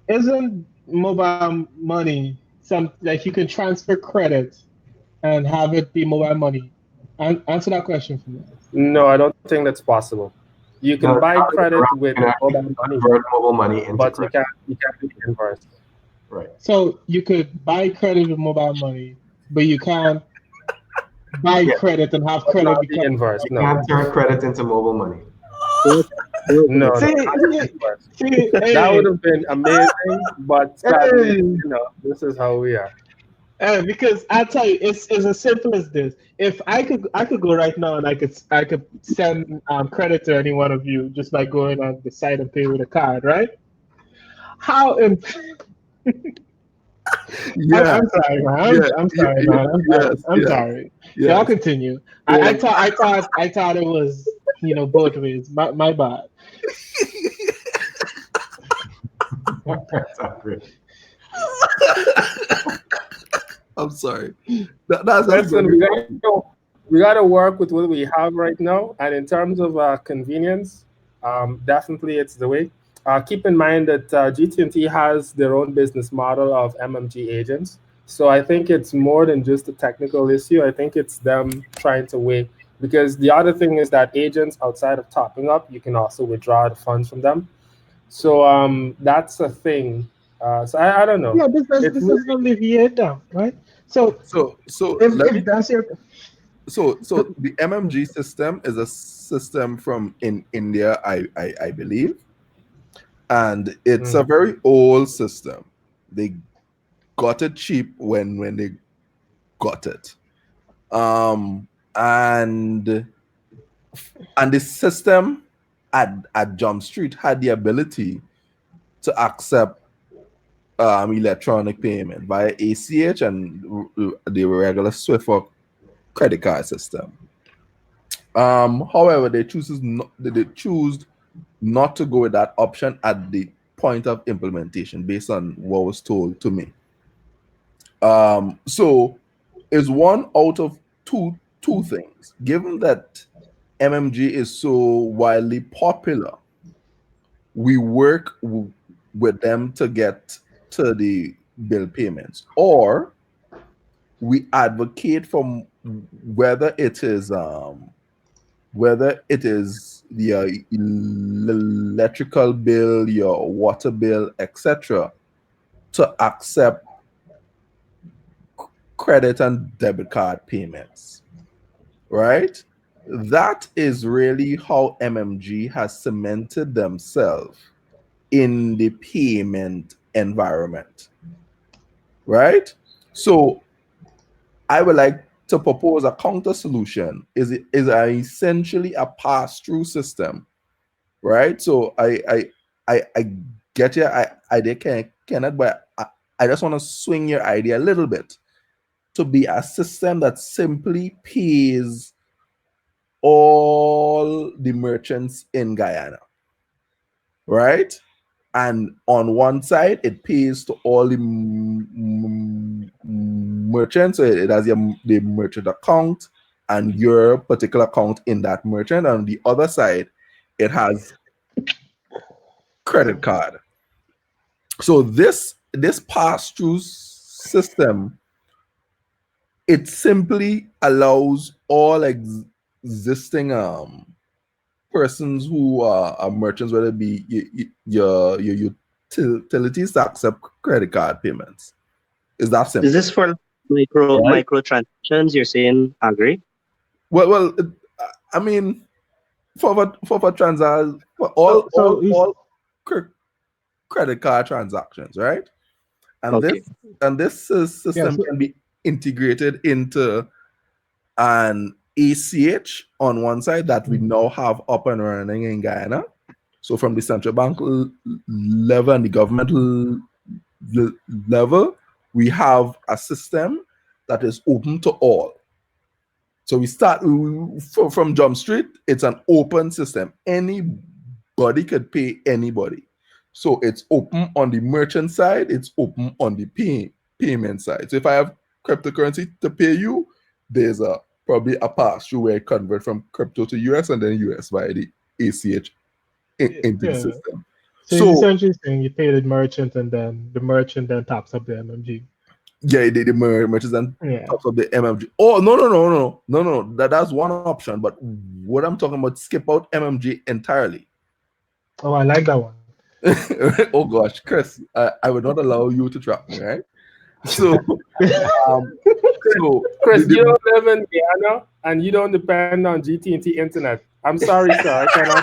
isn't mobile money some like you can transfer credit and have it be mobile money? Answer that question for me. No, I don't think that's possible. You can No, buy not credit around. with You can actually mobile money, convert mobile money into but you credit. can't do the inverse. Right. So you could buy credit with mobile money, but you can't buy Yeah. credit and have But credit not the become. inverse. You No, can't turn credit into mobile money. no, See, not the inverse. see, That hey, would have been amazing, but sadly, hey. this is how we are. Because I tell you, it's as simple as this. If I could go right now and I could send credit to any one of you just by going on the site and pay with a card, right? How? Yeah, I'm sorry, man. I'm sorry, man. I'm sorry. yeah. Y'all continue. I thought it was both ways. My bad. That's not great. I'm sorry. That's Listen, good. we gotta work with what we have right now, and in terms of convenience, definitely it's the way. Keep in mind that GT&T has their own business model of MMG agents, so I think it's more than just a technical issue. I think it's them trying to weigh, because the other thing is that agents outside of topping up, you can also withdraw the funds from them. So that's a thing. So I don't know. Yeah, this It's is alleviate them, right? So So if that's your so the MMG system is a system from in India, I believe, and it's a very old system. They got it cheap when they got it, and the system at Jump Street had the ability to accept electronic payment via ACH and the regular Swift or credit card system. However, they choose not to go with that option at the point of implementation based on what was told to me. So it's one out of two things. Given that MMG is so widely popular, we work with them to get to the bill payments, or we advocate for whether it is the electrical bill, your water bill, etc., to accept credit and debit card payments, right? That is really how MMG has cemented themselves in the payment environment, right? So I would like to propose a counter solution. Is essentially a pass-through system, right? So I get your idea, Kenneth, but I just want to swing your idea a little bit to be a system that simply pays all the merchants in Guyana, right? And on one side, it pays to all the merchants. So it has the merchant account and your particular account in that merchant. And on the other side, it has credit card. So this pass-through system, it simply allows all existing persons who are merchants, whether it be your utilities, to accept credit card payments. Is that simple? Is this for micro transactions? You're saying agree? Well, I mean, for transaction, for all credit card transactions, right? And this system can be integrated into an ACH on one side that we now have up and running in Guyana. So from the central bank level and the government level, we have a system that is open to all. So we start from Jump Street. It's an open system. Anybody could pay anybody. So it's open on the merchant side. It's open on the payment side. So if I have cryptocurrency to pay you, there's probably a pass-through where I convert from crypto to US and then US via the ACH into the system. So it's essentially saying you pay the merchant and then the merchant then tops up the MMG. Yeah, the merchants then tops up the MMG. Oh, no. That's one option. But what I'm talking about, skip out MMG entirely. Oh, I like that one. Oh gosh, Chris, I would not allow you to trap me, right? So, Chris, you don't live in Guyana and you don't depend on GT&T internet. I'm sorry, sir. I cannot.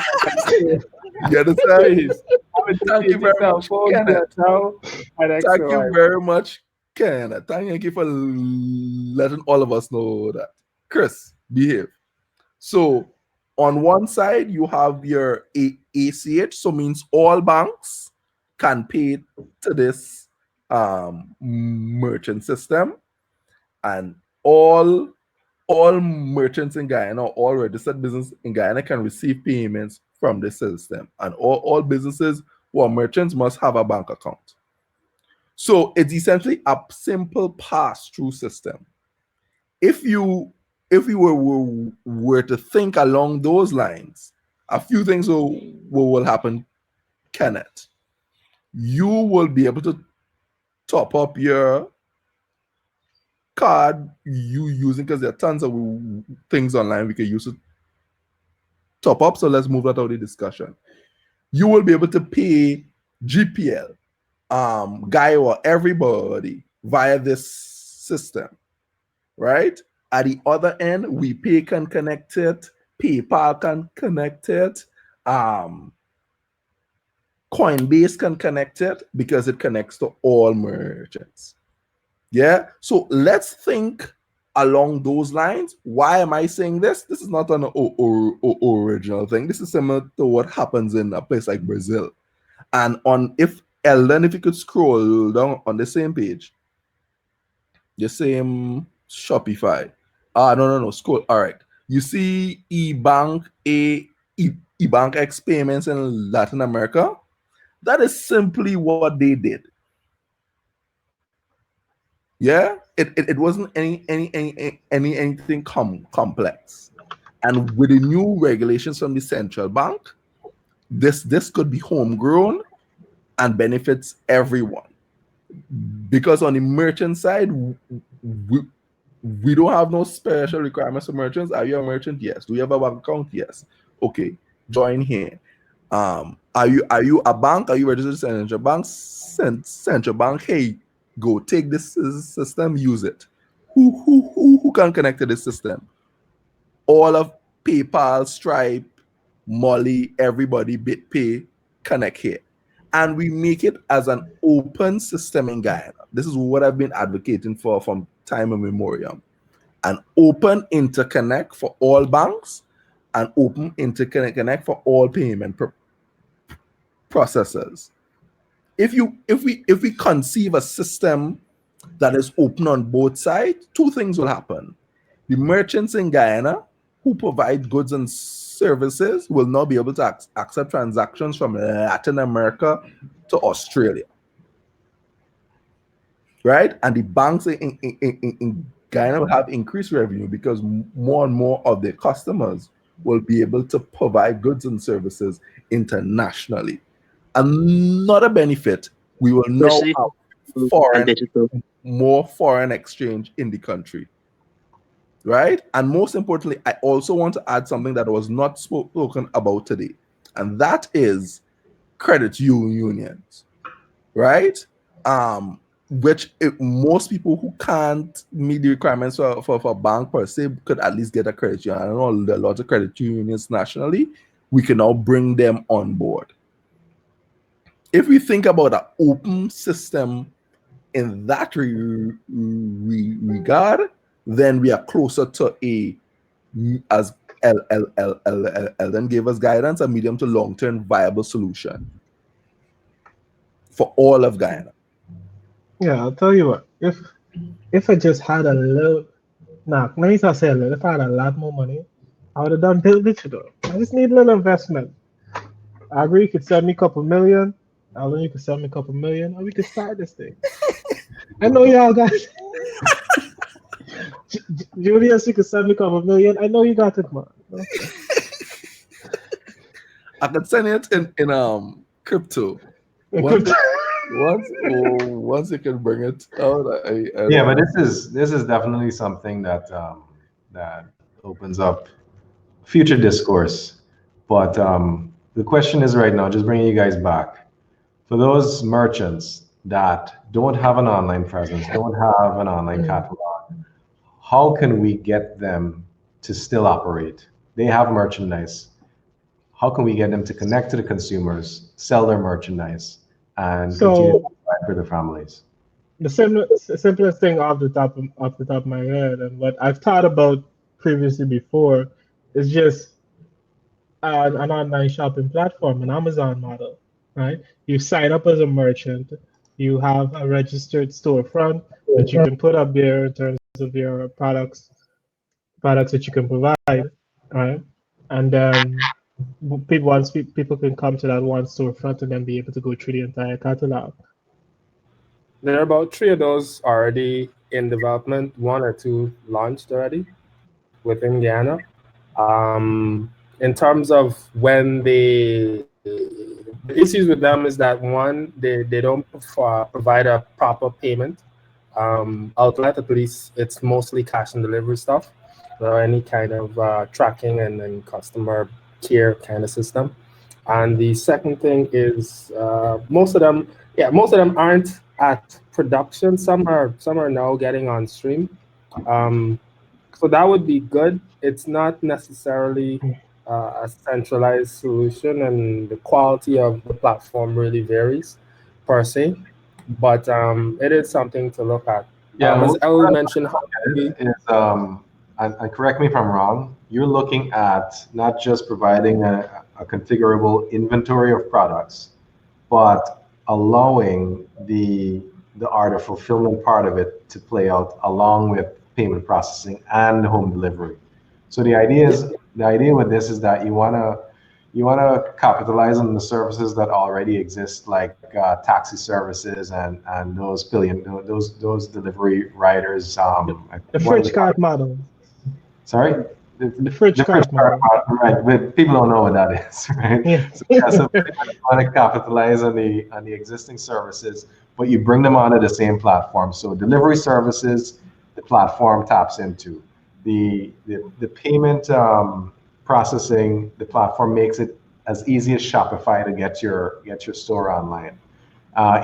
You understand? Please. Thank you very much, Kenneth. Thank you very much, Kenneth. Thank you for letting all of us know that. Chris, behave. So, on one side, you have your ACH, so means all banks can pay to this merchant system, and all merchants in Guyana, all registered business in Guyana can receive payments from this system, and all businesses who are merchants must have a bank account. So it's essentially a simple pass-through system. If we were to think along those lines, a few things will happen, Kenneth. You will be able to top up your card you using, because there are tons of things online we can use to top up. So let's move that out of the discussion. You will be able to pay GPL, Guyana, everybody via this system, right? At the other end, WePay can connect it, PayPal can connect it, Coinbase can connect it because it connects to all merchants. Yeah, so let's think along those lines. Why am I saying this? This is not an original thing. This is similar to what happens in a place like Brazil. And if you could scroll down on the same page, the same Shopify. No, scroll. All right. You see eBank X payments in Latin America? That is simply what they did. Yeah, it wasn't anything complex. And with the new regulations from the central bank, this could be homegrown and benefits everyone. Because on the merchant side, we don't have no special requirements for merchants. Are you a merchant? Yes. Do you have a bank account? Yes. Okay, join here. Are you a bank? Are you registered central bank? Central bank, hey, go take this system, use it. Who can connect to this system? All of PayPal, Stripe, Molly, everybody, BitPay, connect here. And we make it as an open system in Guyana. This is what I've been advocating for from time immemorial. An open interconnect for all banks, and open interconnect for all payment processors. If we conceive a system that is open on both sides, two things will happen. The merchants in Guyana who provide goods and services will now be able to accept transactions from Latin America to Australia, right? And the banks in Guyana will have increased revenue because more and more of their customers will be able to provide goods and services internationally. Another benefit, we will now have more foreign exchange in the country, right? And most importantly, I also want to add something that was not spoken about today, and that is credit unions, right? Which most people who can't meet the requirements for a bank per se could at least get a credit union. I know there are lots of credit unions nationally. We can now bring them on board. If we think about an open system in that regard, then we are closer to a as then gave us guidance, a medium to long-term viable solution for all of Guyana. Yeah, I'll tell you what. If I just had a little, let me not say a little. If I had a lot more money, I would have done Build Digital. I just need a little investment. I agree. You could send me a couple million. Alan, you could send me a couple million, and we could start this thing. I know y'all guys. Julius, you could send me a couple million. I know you got it, man. Okay. I could send it in crypto. Once you can bring it out, yeah, but this is definitely something that that opens up future discourse. But the question is right now, just bringing you guys back, for those merchants that don't have an online presence, don't have an online catalog, how can we get them to still operate? They have merchandise. How can we get them to connect to the consumers, sell their merchandise, and continue to provide for their families? The simplest thing off the top of my head, and what I've thought about previously before, is just an online shopping platform, an Amazon model, right? You sign up as a merchant, you have a registered storefront that you can put up there in terms of your products that you can provide, right? And then people can come to that one storefront and then be able to go through the entire catalog. There are about 3 of those already in development, 1 or 2 launched already within Guyana. In terms of when the issues with them is that, 1, they don't provide a proper payment outlet. At least it's mostly cash and delivery stuff, or any kind of tracking and customer care kind of system. And the second thing is most of them aren't at production. Some are now getting on stream. So that would be good. It's not necessarily a centralized solution, and the quality of the platform really varies per se. But it is something to look at. Yeah, as Ellie mentioned, and correct me if I'm wrong, you're looking at not just providing a configurable inventory of products, but allowing the art of fulfillment part of it to play out along with payment processing and home delivery. So the idea with this is that you wanna capitalize on the services that already exist, like taxi services and those delivery riders. The fridge cart model. Sorry? The fridge cart model. Right, but people don't know what that is, right? Yeah. So you want to capitalize on the existing services, but you bring them onto the same platform. So delivery services, the platform taps into. The payment processing, the platform makes it as easy as Shopify to get your store online.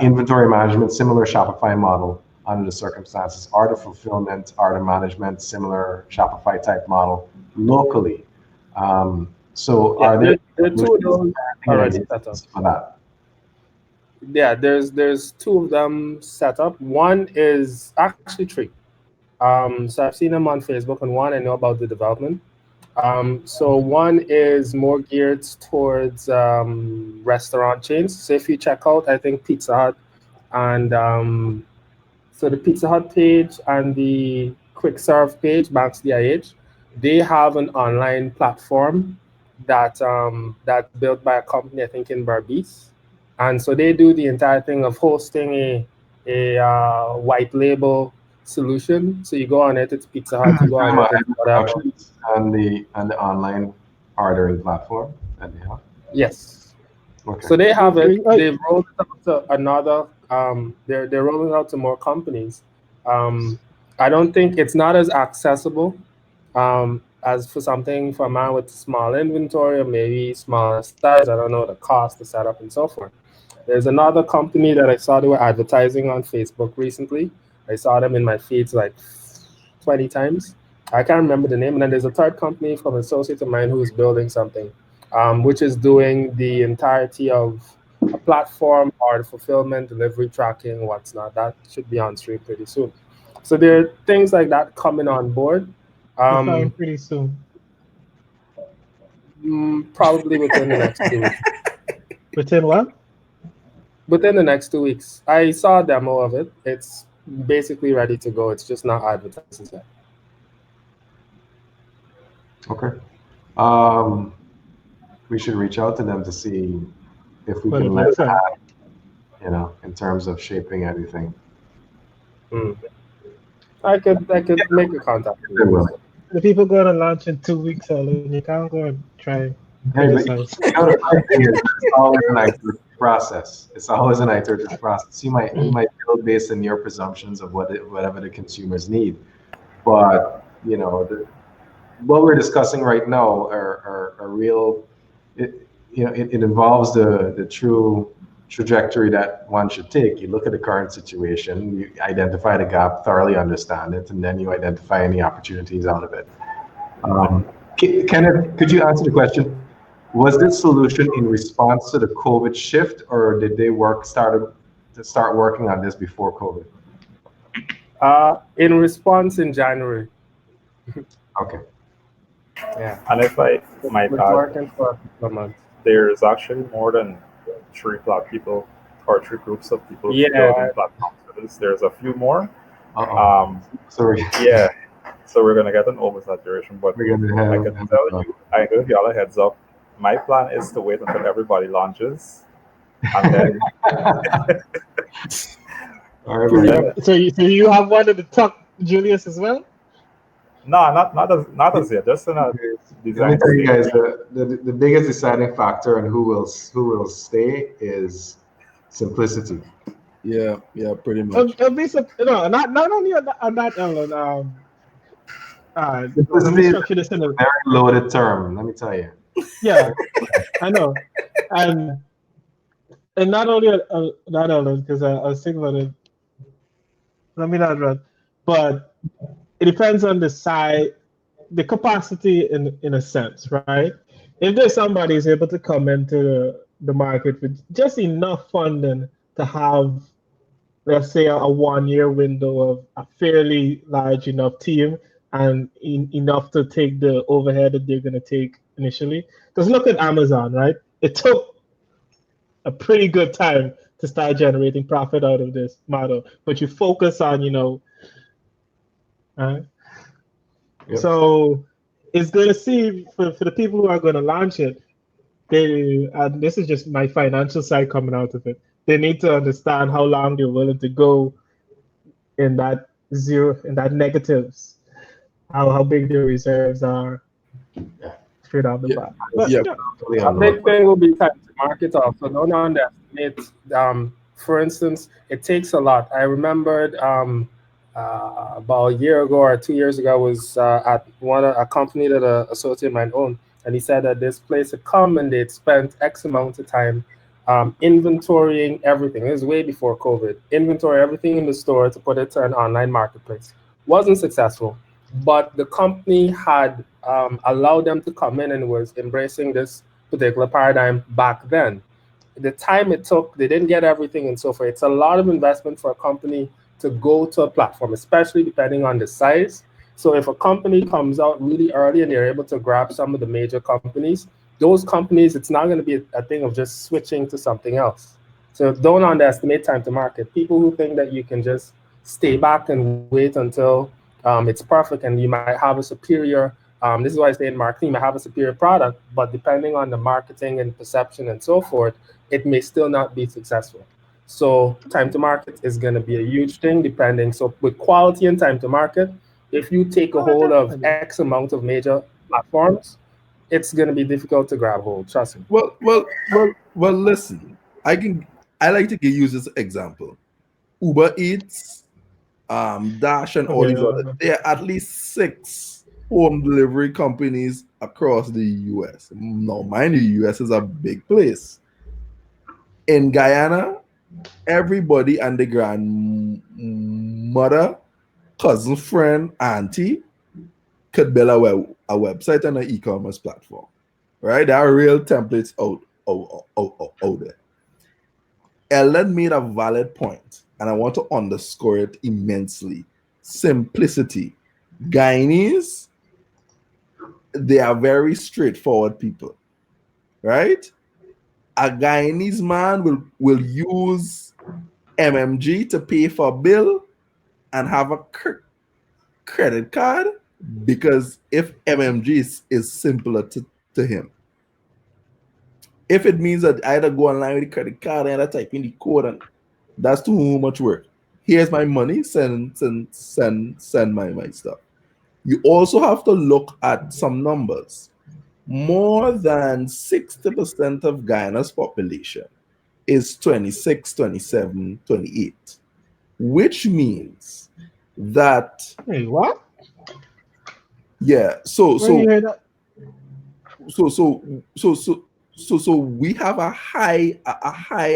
Inventory management, similar Shopify model under the circumstances. Art of fulfillment, art of management, similar Shopify type model locally. So are there 2 of those already set up for that? Yeah, there's 2 of them set up. 1 is actually 3. So I've seen them on Facebook, and 1 I know about the development. So 1 is more geared towards restaurant chains. So if you check out, I think Pizza Hut, and so the Pizza Hut page and the Quick Serve page, Banks DIH, they have an online platform that's built by a company, I think, in Berbice. And so they do the entire thing of hosting a white label solution. So you go on it, it's Pizza Hut, you go on it, it's whatever. And the online ordering platform that they have? Yes. Okay. So they have it. They've rolled it out to another. They're rolling out to more companies. I don't think it's not as accessible as for something for a man with small inventory or maybe smaller size. I don't know the cost, the setup, and so forth. There's another company that I saw they were advertising on Facebook recently. I saw them in my feeds like 20 times. I can't remember the name. And then there's a third company from an associate of mine who's building something, which is doing the entirety of a platform, order fulfillment, delivery tracking, what's not. That should be on stream pretty soon. So there are things like that coming on board. Pretty soon. Probably within the next 2 weeks. Within what? Within the next 2 weeks. I saw a demo of it. It's basically ready to go. It's just not advertised yet. Okay. We should reach out to them to see if we can let them, in terms of shaping everything. I could make a contact. The people going to launch in 2 weeks, and you can't go and try. Hey, but it's always an iterative process. It's always an iterative process. You might build based on your presumptions of whatever the consumers need, but what we're discussing right now are real. It involves the true trajectory that one should take. You look at the current situation, you identify the gap, thoroughly understand it, and then you identify any opportunities out of it. Kenneth, could you answer the question? Was this solution in response to the COVID shift, or did they start working on this before COVID? In response in January. Okay. Yeah. And if I might add, working for a month. There's actually more than three people or three groups of people building platforms for this. There's a few more. Sorry. Yeah. So we're gonna get an oversaturation, but I can tell you, I give you all a heads up. My plan is to wait until everybody launches, and then. All right. So you have one of the top Julius as well? No, not as yet. Just in a design. Let me tell you guys, the biggest deciding factor on who will stay is simplicity. Yeah, pretty much. Not only on that element. Simplicity is a very loaded term. Let me tell you. Yeah, I know, and not only that element, because I was thinking about it. Let me not run, but it depends on the size, the capacity in a sense, right? If there's somebody who's able to come into the market with just enough funding to have, let's say, a 1 year window of a fairly large enough team and enough to take the overhead that they're going to take initially. Because look at Amazon, right? It took a pretty good time to start generating profit out of this model, but you focus on, Yep. So it's going to see for the people who are going to launch it, and this is just my financial side coming out of it, they need to understand how long they're willing to go in that negatives, how big their reserves are straight out the bat. A big thing will be time to market also. Don't underestimate. For instance, it takes a lot. I remembered about a year ago or 2 years ago, I was at a company that an associate of mine owned, and he said that this place had come and they'd spent X amount of time inventorying everything. It was way before COVID. Inventory everything in the store to put it to an online marketplace. Wasn't successful, but the company had allowed them to come in and was embracing this particular paradigm back then. The time it took, they didn't get everything and so forth. It's a lot of investment for a company to go to a platform, especially depending on the size. So if a company comes out really early and they're able to grab some of the major companies, those companies, it's not going to be a thing of just switching to something else. So don't underestimate time to market. People who think that you can just stay back and wait until it's perfect and you might have a superior, this is why I say in marketing, you might have a superior product, but depending on the marketing and perception and so forth, it may still not be successful. So time to market is going to be a huge thing depending. So with quality and time to market, if you take a hold of X amount of major platforms, it's going to be difficult to grab hold. Trust me. Well, listen, I like to use this example. Uber Eats, Dash, and all these other, there are at least 6 home delivery companies across the US. Now, mind you, the US is a big place. In Guyana, everybody and the grandmother, cousin, friend, auntie could build a website and an e-commerce platform, right? There are real templates out there. Ellen made a valid point, and I want to underscore it immensely. Simplicity. Guyanese, they are very straightforward people, right? A Guyanese man will use MMG to pay for a bill and have a credit card because if MMG is simpler to him. If it means that I either go online with the credit card and I type in the code and that's too much work. Here's my money, send my stuff. You also have to look at some numbers. More than 60% of Guyana's population is 26, 27, 28, which means that. Wait, what? Yeah. So we have a high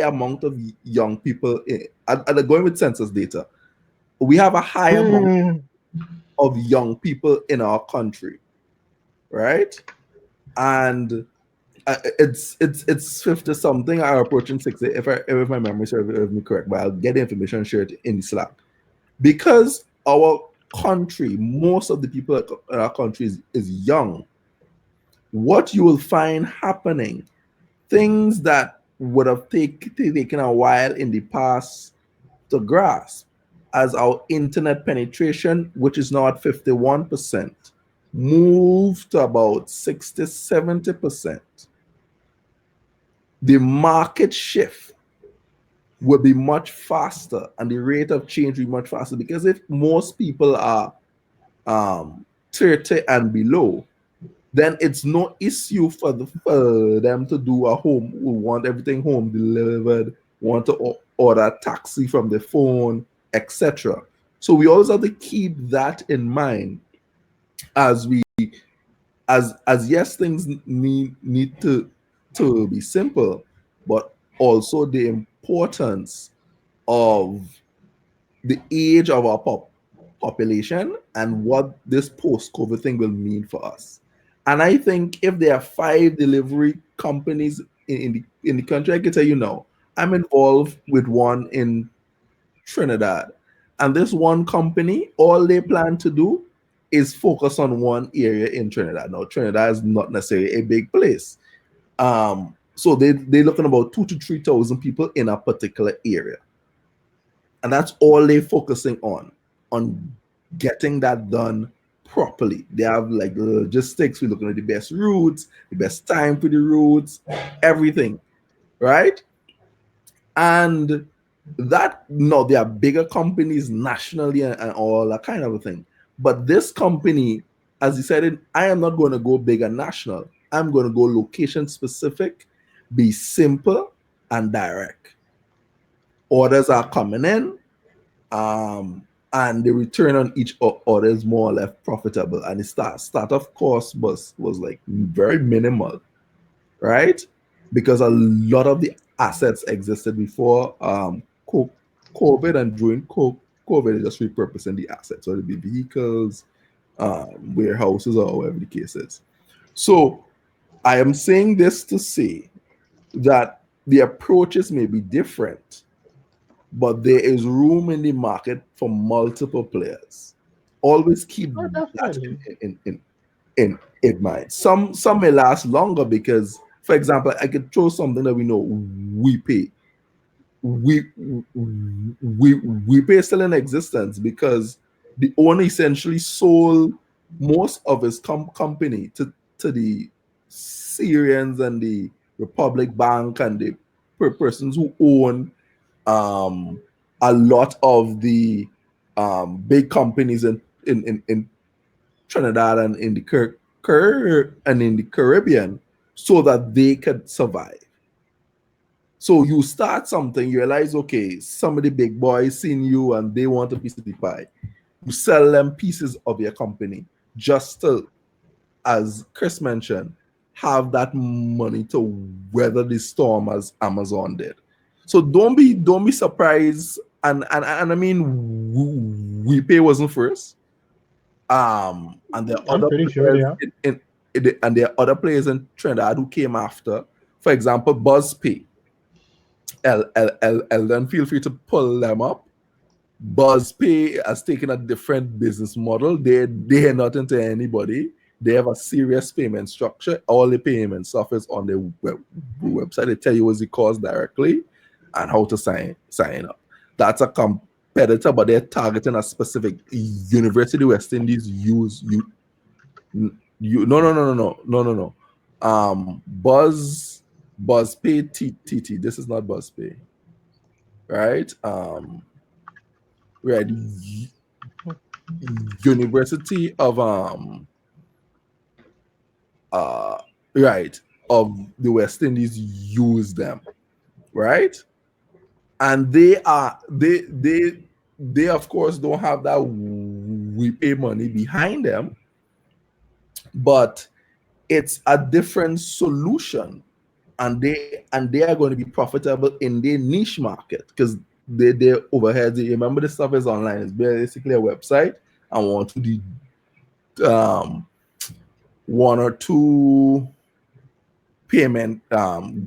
amount of young people. Going with census data, we have a high amount of young people in our country, right? And it's 50 something or approaching 60 if my memory serves me correct, but I'll get the information shared in the Slack. Because our country, most of the people in our country is young. What you will find happening, things that would have taken a while in the past to grasp, as our internet penetration, which is now at 51%, move to about 60, 70%. The market shift will be much faster and the rate of change will be much faster, because if most people are 30 and below, then it's no issue for them to do a home, who want everything home delivered, want to order a taxi from the phone, etc. So we always have to keep that in mind as yes, things need to be simple, but also the importance of the age of our population and what this post-COVID thing will mean for us. And I think if there are 5 delivery companies in the country, I can tell you now, I'm involved with one in Trinidad. And this one company, all they plan to do is focus on one area in Trinidad. Now, Trinidad is not necessarily a big place. So they're looking about 2,000 to 3,000 people in a particular area. And that's all they're focusing on getting that done properly. They have like the logistics, we're looking at the best routes, the best time for the routes, everything, right? And that, no, there are bigger companies nationally and all that kind of a thing. But this company, as he said, I am not going to go big and national. I'm going to go location specific, be simple and direct. Orders are coming in, and the return on each order is more or less profitable. And the startup cost was like very minimal, right? Because a lot of the assets existed before COVID, and during COVID, just repurposing the assets, whether it be vehicles, warehouses, or whatever the case is. So I am saying this to say that the approaches may be different, but there is room in the market for multiple players. Always keep that in mind. Some may last longer because, for example, I could throw something that we know, we pay. We pay still in existence because the owner essentially sold most of his company to the Syrians and the Republic Bank and the persons who own a lot of the big companies in Trinidad and in the Caribbean, so that they could survive. So you start something, you realize, okay, some of the big boys seen you and they want a piece of the pie. You sell them pieces of your company just to, as Chris mentioned, have that money to weather the storm as Amazon did. So don't be surprised. And I mean, WePay wasn't first. And there are other players and there are other players in Trinidad who came after. For example, BuzzPay. Then feel free to pull them up. BuzzPay has taken a different business model. They're not into anybody. They have a serious payment structure. All the payment stuff is on their website. They tell you what's the cost directly and how to sign up. That's a competitor, but they're targeting a specific University West Indies use you. No. BuzzPay TT. This is not BuzzPay, right? Right. University of right, of the West Indies use them, right? And they of course don't have that we pay money behind them, but it's a different solution, and they are going to be profitable in their niche market because their overheads. Remember, this stuff is online. It's basically a website. I want to do one or two payment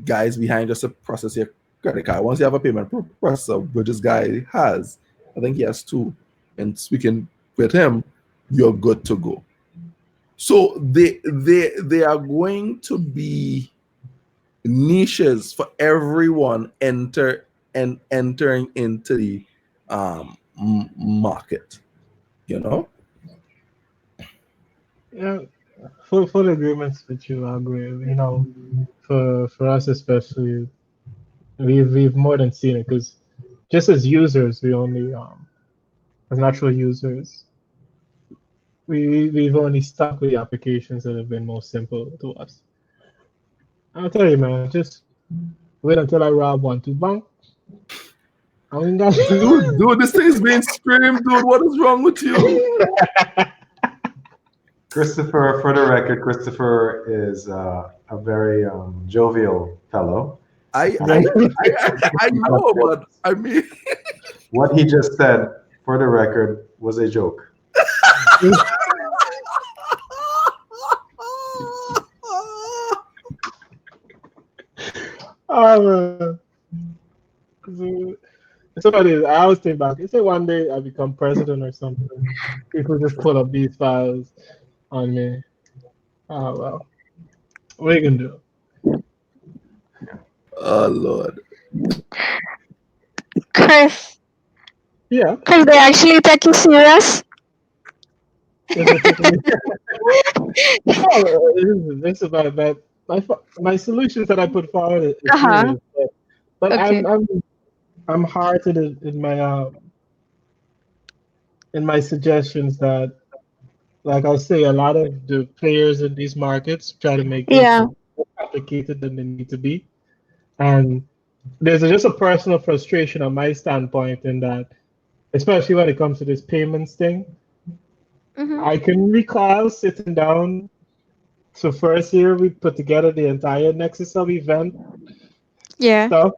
guys behind just to process your credit card. Once you have a payment processor, which this guy has, I think he has two, and speaking with him, you're good to go. So they are going to be niches for everyone entering into the market, you know. Yeah, full agreements with you. I agree. You know, for us especially, we've more than seen it because just as users, we only as natural users, we've only stuck with the applications that have been most simple to us. I'll tell you, man, just wait until I rob 1-2 bank. Dude, this thing is being streamed, dude. What is wrong with you? Christopher, for the record, Christopher is a very jovial fellow. I know, but I mean, what he just said, for the record, was a joke. Somebody, I always think back. You say one day I become president or something, people just pull up these files on me. Oh well, what are you gonna do? Oh Lord, Chris. Yeah. Chris, they actually take you serious. This is about that. My solutions that I put forward is serious, but Okay. I'm hearted in my suggestions that, like I say, a lot of the players in these markets try to make things more complicated than they need to be, and there's just a personal frustration on my standpoint in that, especially when it comes to this payments thing. I can recall sitting down. So first year we put together the entire Nexus Hub event stuff.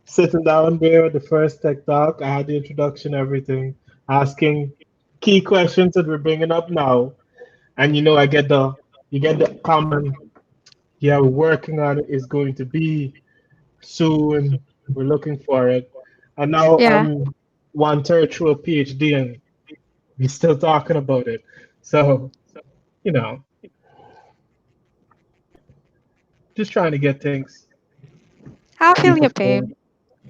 Sitting down there with the first tech talk, I had the introduction, everything, asking key questions that we're bringing up now, and you get the common, we're working on it, is going to be soon, we're looking for it, and now I'm 1/3 through a PhD and we're still talking about it. So, just trying to get things. I feel your pain.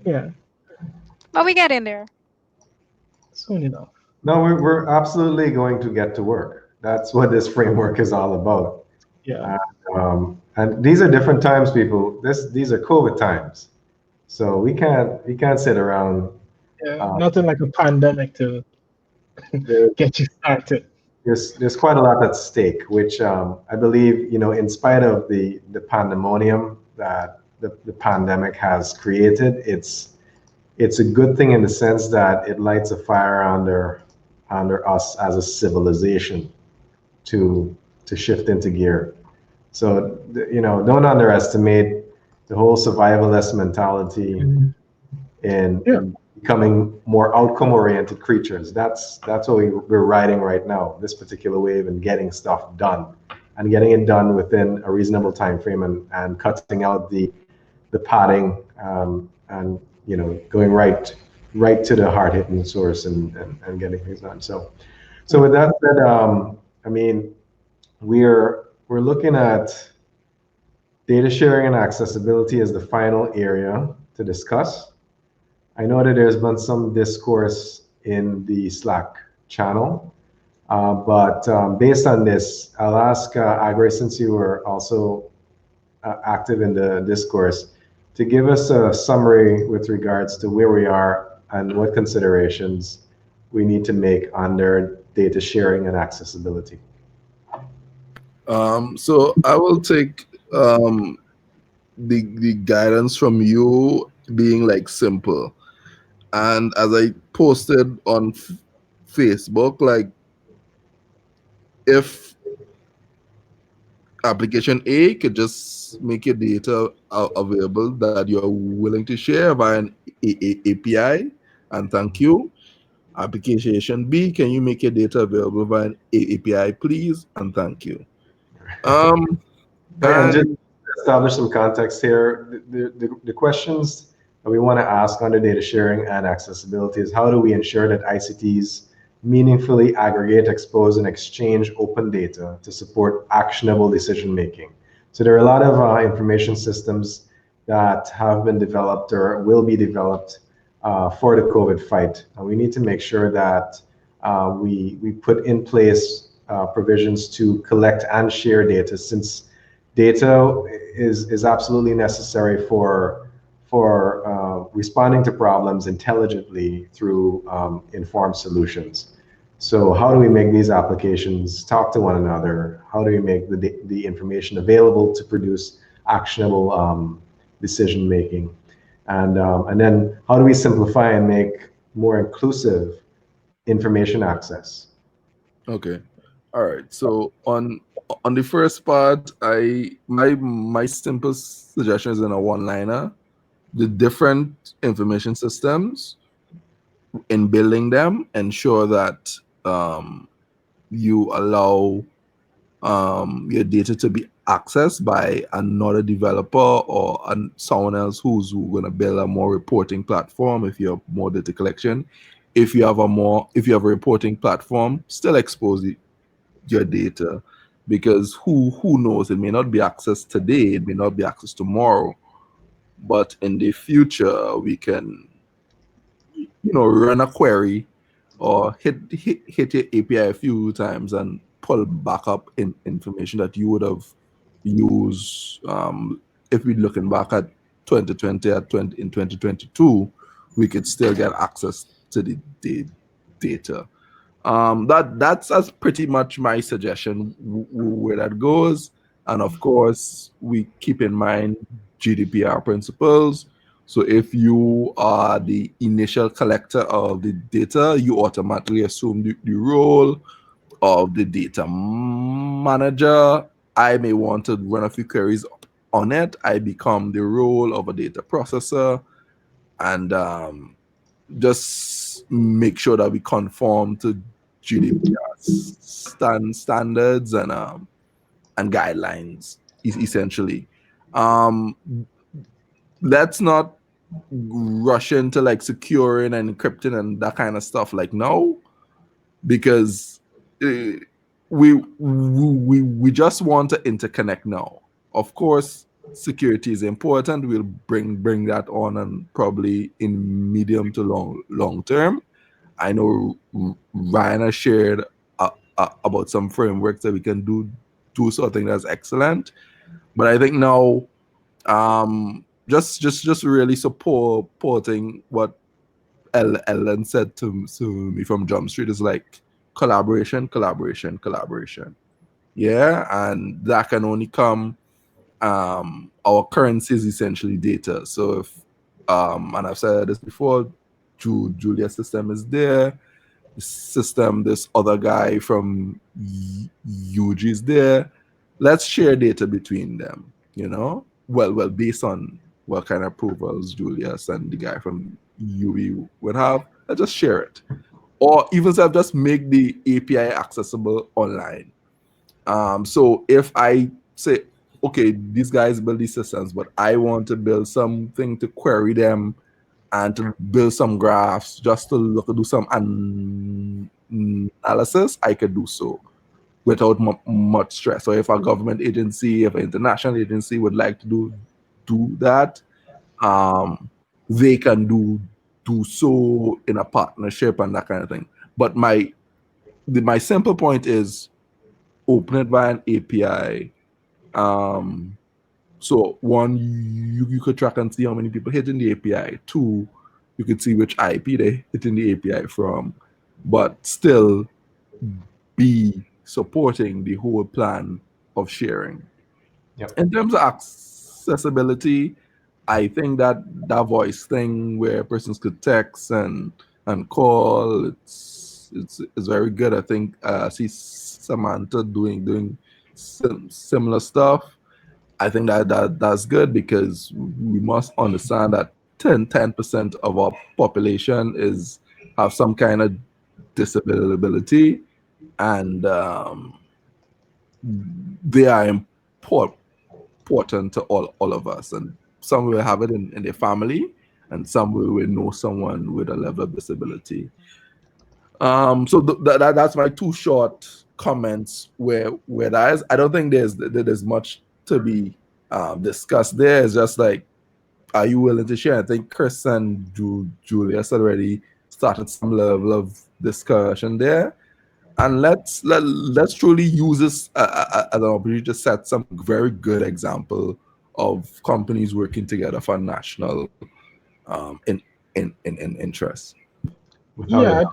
Yeah. But we get in there. Soon enough. No, we're absolutely going to get to work. That's what this framework is all about. Yeah. And these are different times, people. These are COVID times, so we can't sit around. Yeah, nothing like a pandemic to get you started. There's quite a lot at stake, which I believe, in spite of the pandemonium that the pandemic has created, it's a good thing in the sense that it lights a fire under us as a civilization to shift into gear. So don't underestimate the whole survivalist mentality in becoming more outcome-oriented creatures. That's what we're riding right now, this particular wave, and getting stuff done, and getting it done within a reasonable time frame, and cutting out the padding, and going right to the hard-hitting source and getting things done. So with that said, we're looking at data sharing and accessibility as the final area to discuss. I know that there's been some discourse in the Slack channel, but based on this, I'll ask Agre, since you were also active in the discourse, to give us a summary with regards to where we are and what considerations we need to make under data sharing and accessibility. So I will take the guidance from you being like simple. And as I posted on Facebook, like if application A could just make your data available that you're willing to share via an API, and thank you. Application B, can you make your data available via an API, please, and thank you. And just to establish some context here, the questions that we want to ask under data sharing and accessibility is how do we ensure that ICTs meaningfully aggregate, expose, and exchange open data to support actionable decision making? So there are a lot of information systems that have been developed or will be developed for the COVID fight. And we need to make sure that we put in place provisions to collect and share data, since data is absolutely necessary for responding to problems intelligently through informed solutions. So how do we make these applications talk to one another? How do we make the information available to produce actionable decision making? And then how do we simplify and make more inclusive information access? Okay. All right. So on the first part, my simple suggestion is in a one-liner. The different information systems, in building them, ensure that you allow your data to be accessed by another developer or someone else who's going to build a more reporting platform. If you have more data collection, if you have a reporting platform, still expose your data, because who knows, it may not be accessed today, it may not be accessed tomorrow, but in the future we can run a query or hit your API a few times and pull back up information that you would have used if we're looking back at 2020 in 2022, we could still get access to the data. That's pretty much my suggestion where that goes. And of course, we keep in mind GDPR principles. So if you are the initial collector of the data, you automatically assume the role of the data manager. I may want to run a few queries on it. I become the role of a data processor, and just make sure that we conform to GDPR standards and guidelines, essentially. Let's not rush into like securing and encrypting and that kind of stuff like now, because we just want to interconnect now. Of course, security is important. We'll bring that on, and probably in medium to long term. I know Ryan has shared about some frameworks that we can do something that's excellent, but I think now just really supporting what Ellen said to me from Jump Street is like collaboration. Yeah, and that can only come. Our currency is essentially data. So if and I've said this before, Julia's system is there. This other guy from UG is there. Let's share data between them. Well, based on what kind of approvals Julius and the guy from UE would have, let's just share it. Or even so, just make the API accessible online. So if I say, okay, these guys build these systems, but I want to build something to query them and to build some graphs just to do some analysis, I could do so. without much stress. So if a government agency, if an international agency would like to do that, they can do so in a partnership and that kind of thing. But my simple point is open it via an API. So one, you could track and see how many people hitting the API. Two, you could see which IP they hitting the API from, but still be supporting the whole plan of sharing. Yep. In terms of accessibility, I think that voice thing where persons could text and call, it's very good. I think I see Samantha doing similar stuff. I think that's good because we must understand that 10% of our population have some kind of disability, and they are important to all of us. And some will have it in their family, and some will know someone with a level of disability. So that's my two short comments where that is. I don't think there's much to be discussed there. It's just like, are you willing to share? I think Chris and Julius already started some level of discussion there, and let's truly use this as an opportunity to set some very good example of companies working together for national interest. Yeah,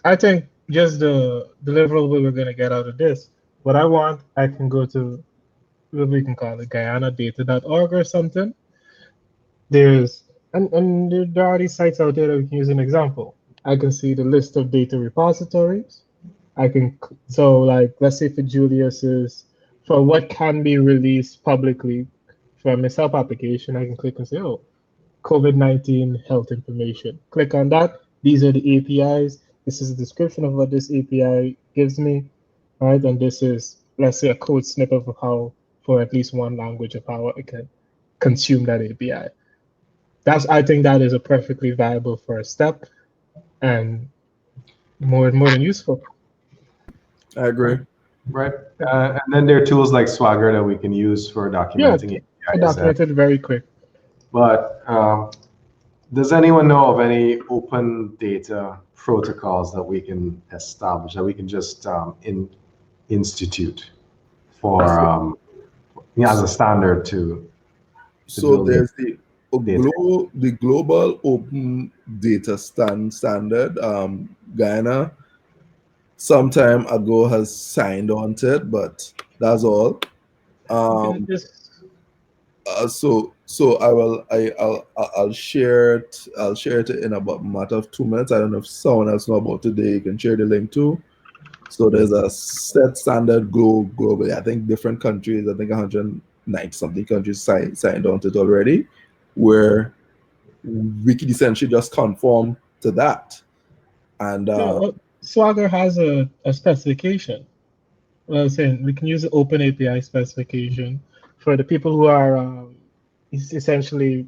I think just the deliverable we're going to get out of this. What I want, I can go to what we can call it GuyanaData.org or something. And there are these sites out there that we can use an example. I can see the list of data repositories. Let's say for Julius is for what can be released publicly from his help application, I can click and say, oh, COVID-19 health information. Click on that. These are the APIs. This is a description of what this API gives me, right? And this is, let's say, a code snippet of how, for at least one language, of how I can consume that API. I think that is a perfectly viable first step, and more than useful. I agree. Right. And then there are tools like Swagger that we can use for documenting it. Yeah, documented very quick. But does anyone know of any open data protocols that we can establish, that we can just institute for as a standard to so there's the global open data standard. Guyana some time ago has signed on to it, but that's all. So I'll share it. I'll share it in about a matter of 2 minutes. I don't know if someone else knows about today. You can share the link too. So there's a set standard globally. I think different countries, I think 190 something countries signed on to it already, where we can essentially just conform to that. And Swagger has a specification. Well, I was saying we can use the Open API specification for the people who are essentially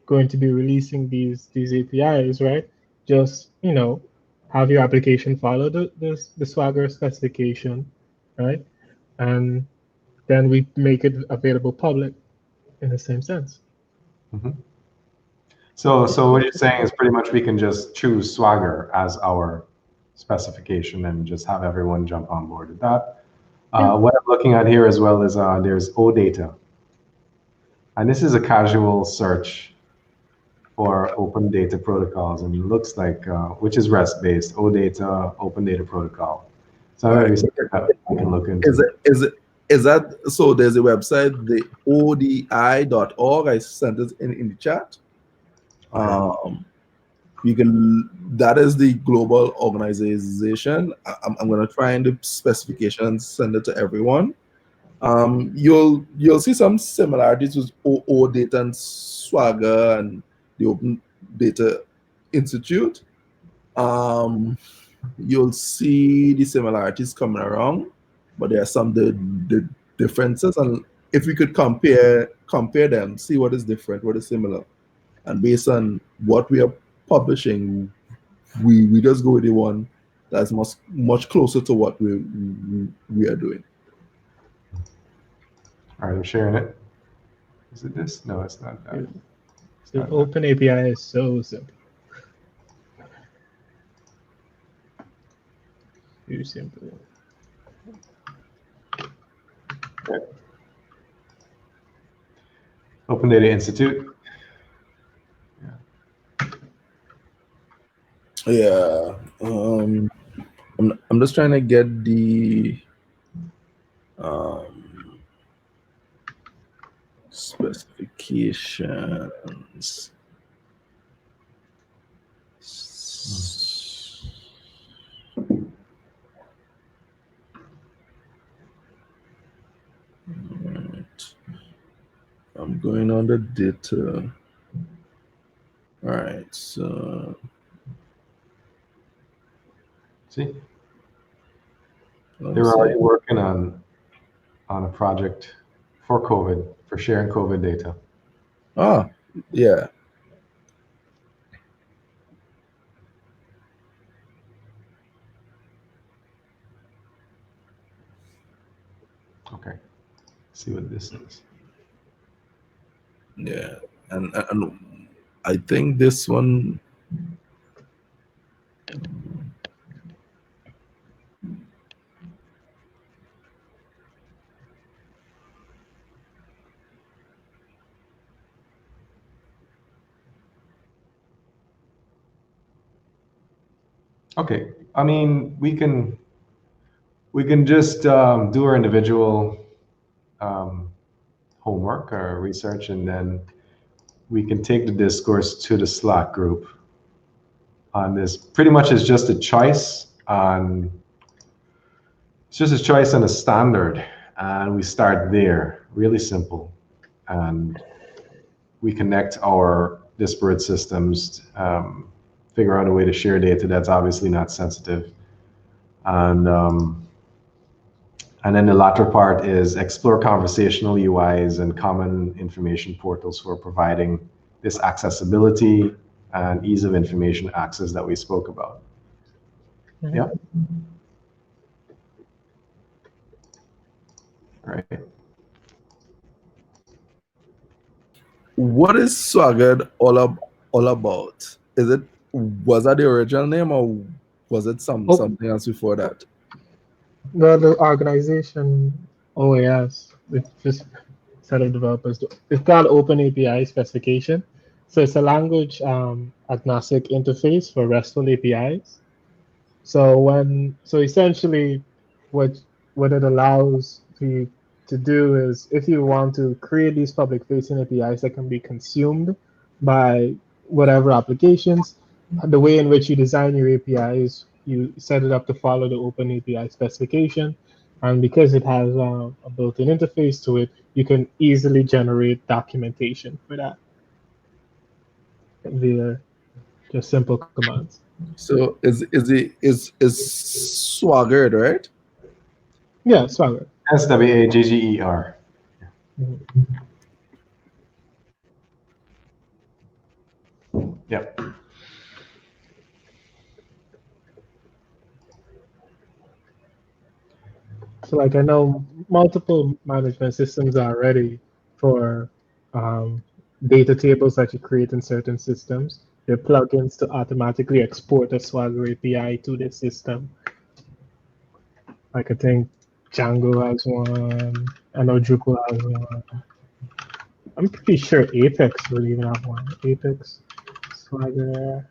going to be releasing these APIs, right? Just have your application follow the Swagger specification, right? And then we make it available public in the same sense. Mm-hmm. So what you're saying is pretty much we can just choose Swagger as our specification and just have everyone jump on board with that. What I'm looking at here as well is there's OData. And this is a casual search for open data protocols, and it looks like, which is REST-based, OData, Open Data Protocol. So I can look into. Is that so? There's a website, the odi.org. I sent it in the chat. You can. That is the global organization. I'm going to find the specification and send it to everyone. You'll see some similarities with OData and Swagger and the Open Data Institute. You'll see the similarities coming around, but there are some the differences. And if we could compare them, see what is different, what is similar, and based on what we are publishing, we just go with the one that's much closer to what we are doing. All right, I'm sharing it. Is it this? No, it's not that. The open API is so simple. Too simple. Okay. Open Data Institute. Yeah. I'm just trying to get the specifications. Right. I'm going on the data. All right, so see, they were already working on a project for COVID, for sharing COVID data. Ah, yeah. Okay, let's see what this is. Yeah, and I think this one. Okay, I mean, we can just do our individual homework or research, and then we can take the discourse to the Slack group on this. Pretty much it's just a choice on, it's just a choice on a standard, and we start there, really simple, and we connect our disparate systems, figure out a way to share data that's obviously not sensitive, and then the latter part is explore conversational UIs and common information portals for providing this accessibility and ease of information access that we spoke about. Mm-hmm. Yeah. All right. What is Swaggered all about? Was that the original name, or was it something else before that? The organization OAS, it's just set of developers. It's called Open API Specification. So it's a language agnostic interface for RESTful APIs. So essentially what it allows you to do is, if you want to create these public facing APIs that can be consumed by whatever applications, the way in which you design your API is you set it up to follow the Open API specification. And because it has a built-in interface to it, you can easily generate documentation for that via just simple commands. So is Swaggered, right? Yeah, Swaggered. SWAGGER. Mm-hmm. Yep. So like I know multiple management systems are ready for data tables that you create in certain systems. They're plugins to automatically export a Swagger API to the system. Like I think Django has one. I know Drupal has one. I'm pretty sure Apex will even have one. Apex, Swagger.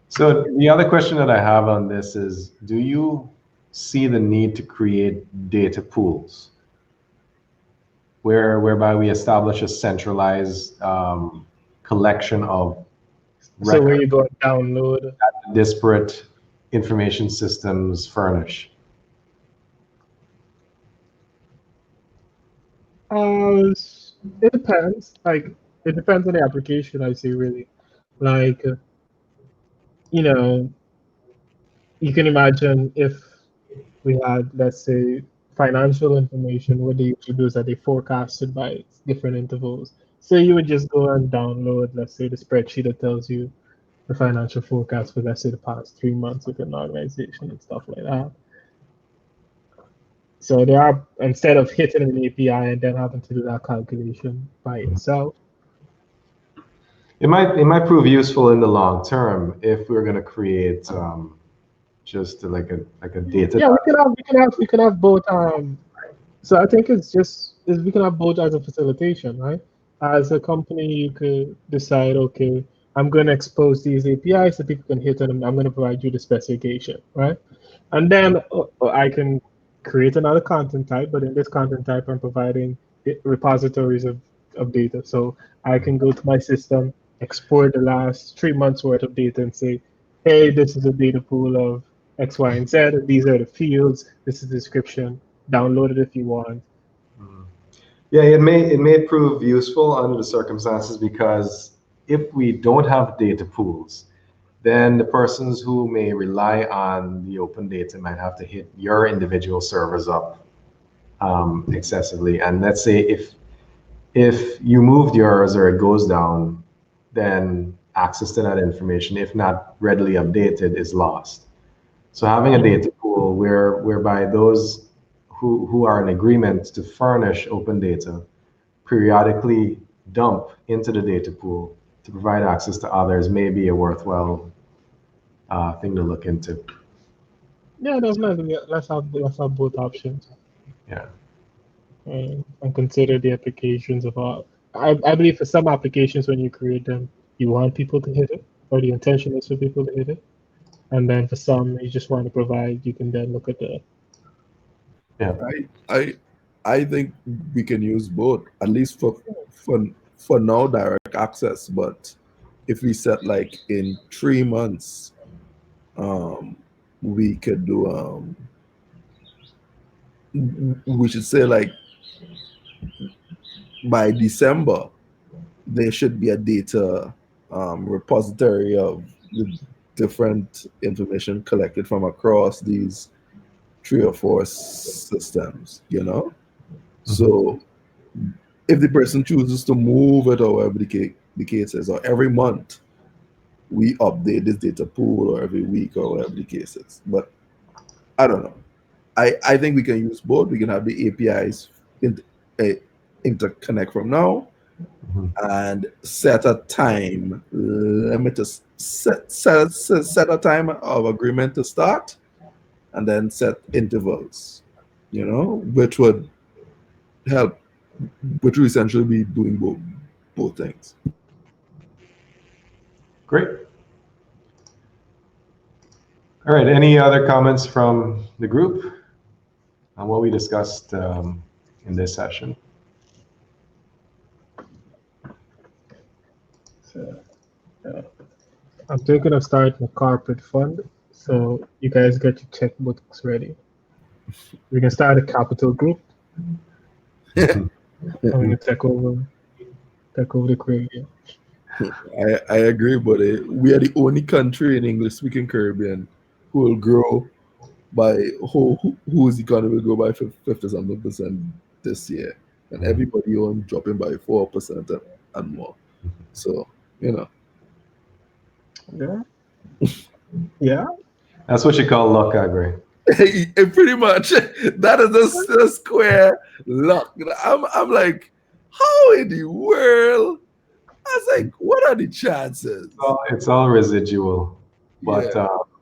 So the other question that I have on this is, do you see the need to create data pools whereby we establish a centralized collection of records? So where you go and download that disparate information systems furnish? It depends. Like, it depends on the application, I say, really. Like, you know, you can imagine if we had, let's say, financial information, what they usually do is that they forecast it by different intervals. So you would just go and download, let's say, the spreadsheet that tells you the financial forecast for, let's say, the past 3 months with an organization and stuff like that. So there are, instead of hitting an API and then having to do that calculation by yourself. It might prove useful in the long term if we're going to create just like a data. Yeah, we can have both. So I think we can have both as a facilitation, right? As a company, you could decide, okay, I'm going to expose these APIs so people can hit them. I'm going to provide you the specification, right? And then I can create another content type, but in this content type, I'm providing repositories of data. So I can go to my system, export the last 3 months worth of data and say, hey, this is a data pool of X, Y, and Z. These are the fields. This is the description. Download it if you want. Yeah, it may prove useful under the circumstances, because if we don't have data pools, then the persons who may rely on the open data might have to hit your individual servers up excessively. And let's say if you moved yours or it goes down, then access to that information, if not readily updated, is lost. So having a data pool whereby those who are in agreement to furnish open data periodically dump into the data pool to provide access to others may be a worthwhile thing to look into. Yeah, definitely. Let's have both options. Yeah. And consider the applications of all. I believe for some applications, when you create them, you want people to hit it, or the intention is for people to hit it. And then for some, you just want to provide, you can then look at the. Yeah. I think we can use both, at least for now, direct access. But if we set like in 3 months, we could do we should say like by December there should be a data repository of the different information collected from across these 3 or 4 systems, you know. So if the person chooses to move it, or whatever the case is, or every month we update this data pool, or every week, or whatever the case is. But I don't know. I think we can use both. We can have the APIs interconnect from now, and set a time limit to set a time of agreement to start, and then set intervals, you know, which would help, which would essentially be doing both things. Great. All right, any other comments from the group on what we discussed in this session? So, I'm thinking of starting a corporate fund, so you guys get your checkbooks ready. We can start a capital group. And we can take over the Caribbean. I agree, but we are the only country in English-speaking Caribbean who will grow by whose economy will grow by 50-something% this year, and everybody on dropping by 4% and more. So, you know. Yeah. That's what you call luck, Agri. Pretty much. That is a square luck. I'm like, how in the world? I was like, what are the chances? It's all residual. But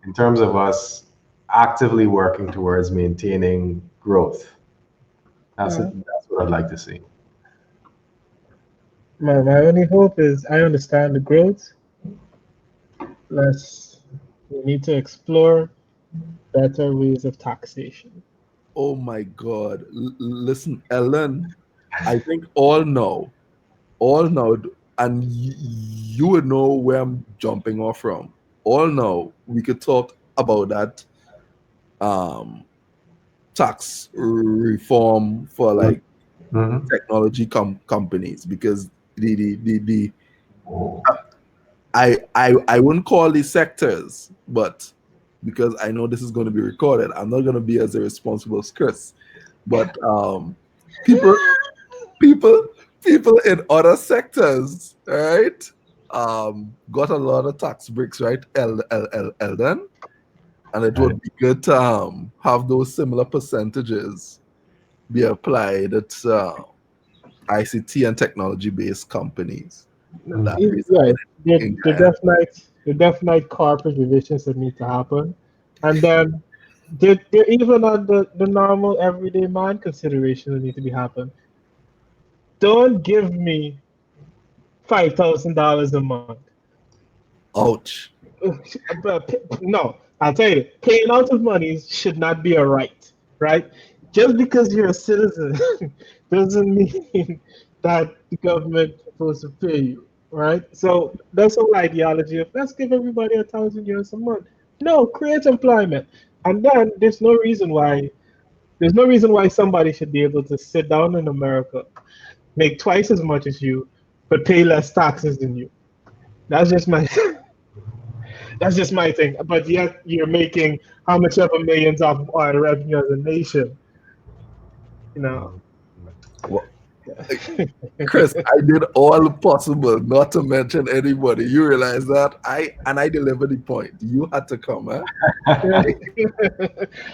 in terms of us actively working towards maintaining growth, that's what I'd like to see. My only hope is, I understand the growth. We need to explore better ways of taxation. Oh my God. Listen, Ellen, I think all now, and you would know where I'm jumping off from. All now, we could talk about that tax reform for like technology companies, because I wouldn't call these sectors, but because I know this is going to be recorded, I'm not going to be as irresponsible as Chris. But people in other sectors, right, got a lot of tax breaks, right, Eldon? And it would be good to have those similar percentages be applied at ICT and technology-based companies. The definite corporate revisions that need to happen. And then they're even on the normal everyday man consideration that need to be happen. Don't give me $5,000 a month. Ouch. No, I'll tell you, paying out of money should not be a right? Just because you're a citizen doesn't mean that the government is supposed to pay you, right? So that's whole ideology of let's give everybody €1,000 a month. No, create employment, and then there's no reason why somebody should be able to sit down in America, make twice as much as you, but pay less taxes than you. That's just my thing. But yet you're making how much ever millions of oil revenue as a nation. Well, Chris, I did all possible not to mention anybody. You realize that? I delivered the point. You had to come, huh?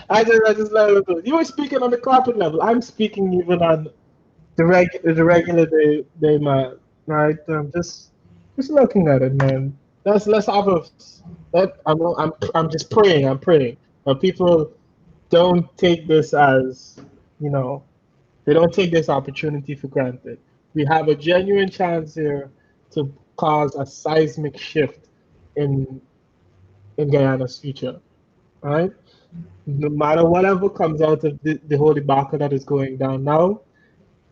I just let it. You were speaking on the corporate level. I'm speaking even on the regular day man, right? Just looking at it, man. Let's have a. I'm just praying. I'm praying. But people don't take this as, they don't take this opportunity for granted. We have a genuine chance here to cause a seismic shift in Guyana's future, right? No matter whatever comes out of the whole debacle that is going down now,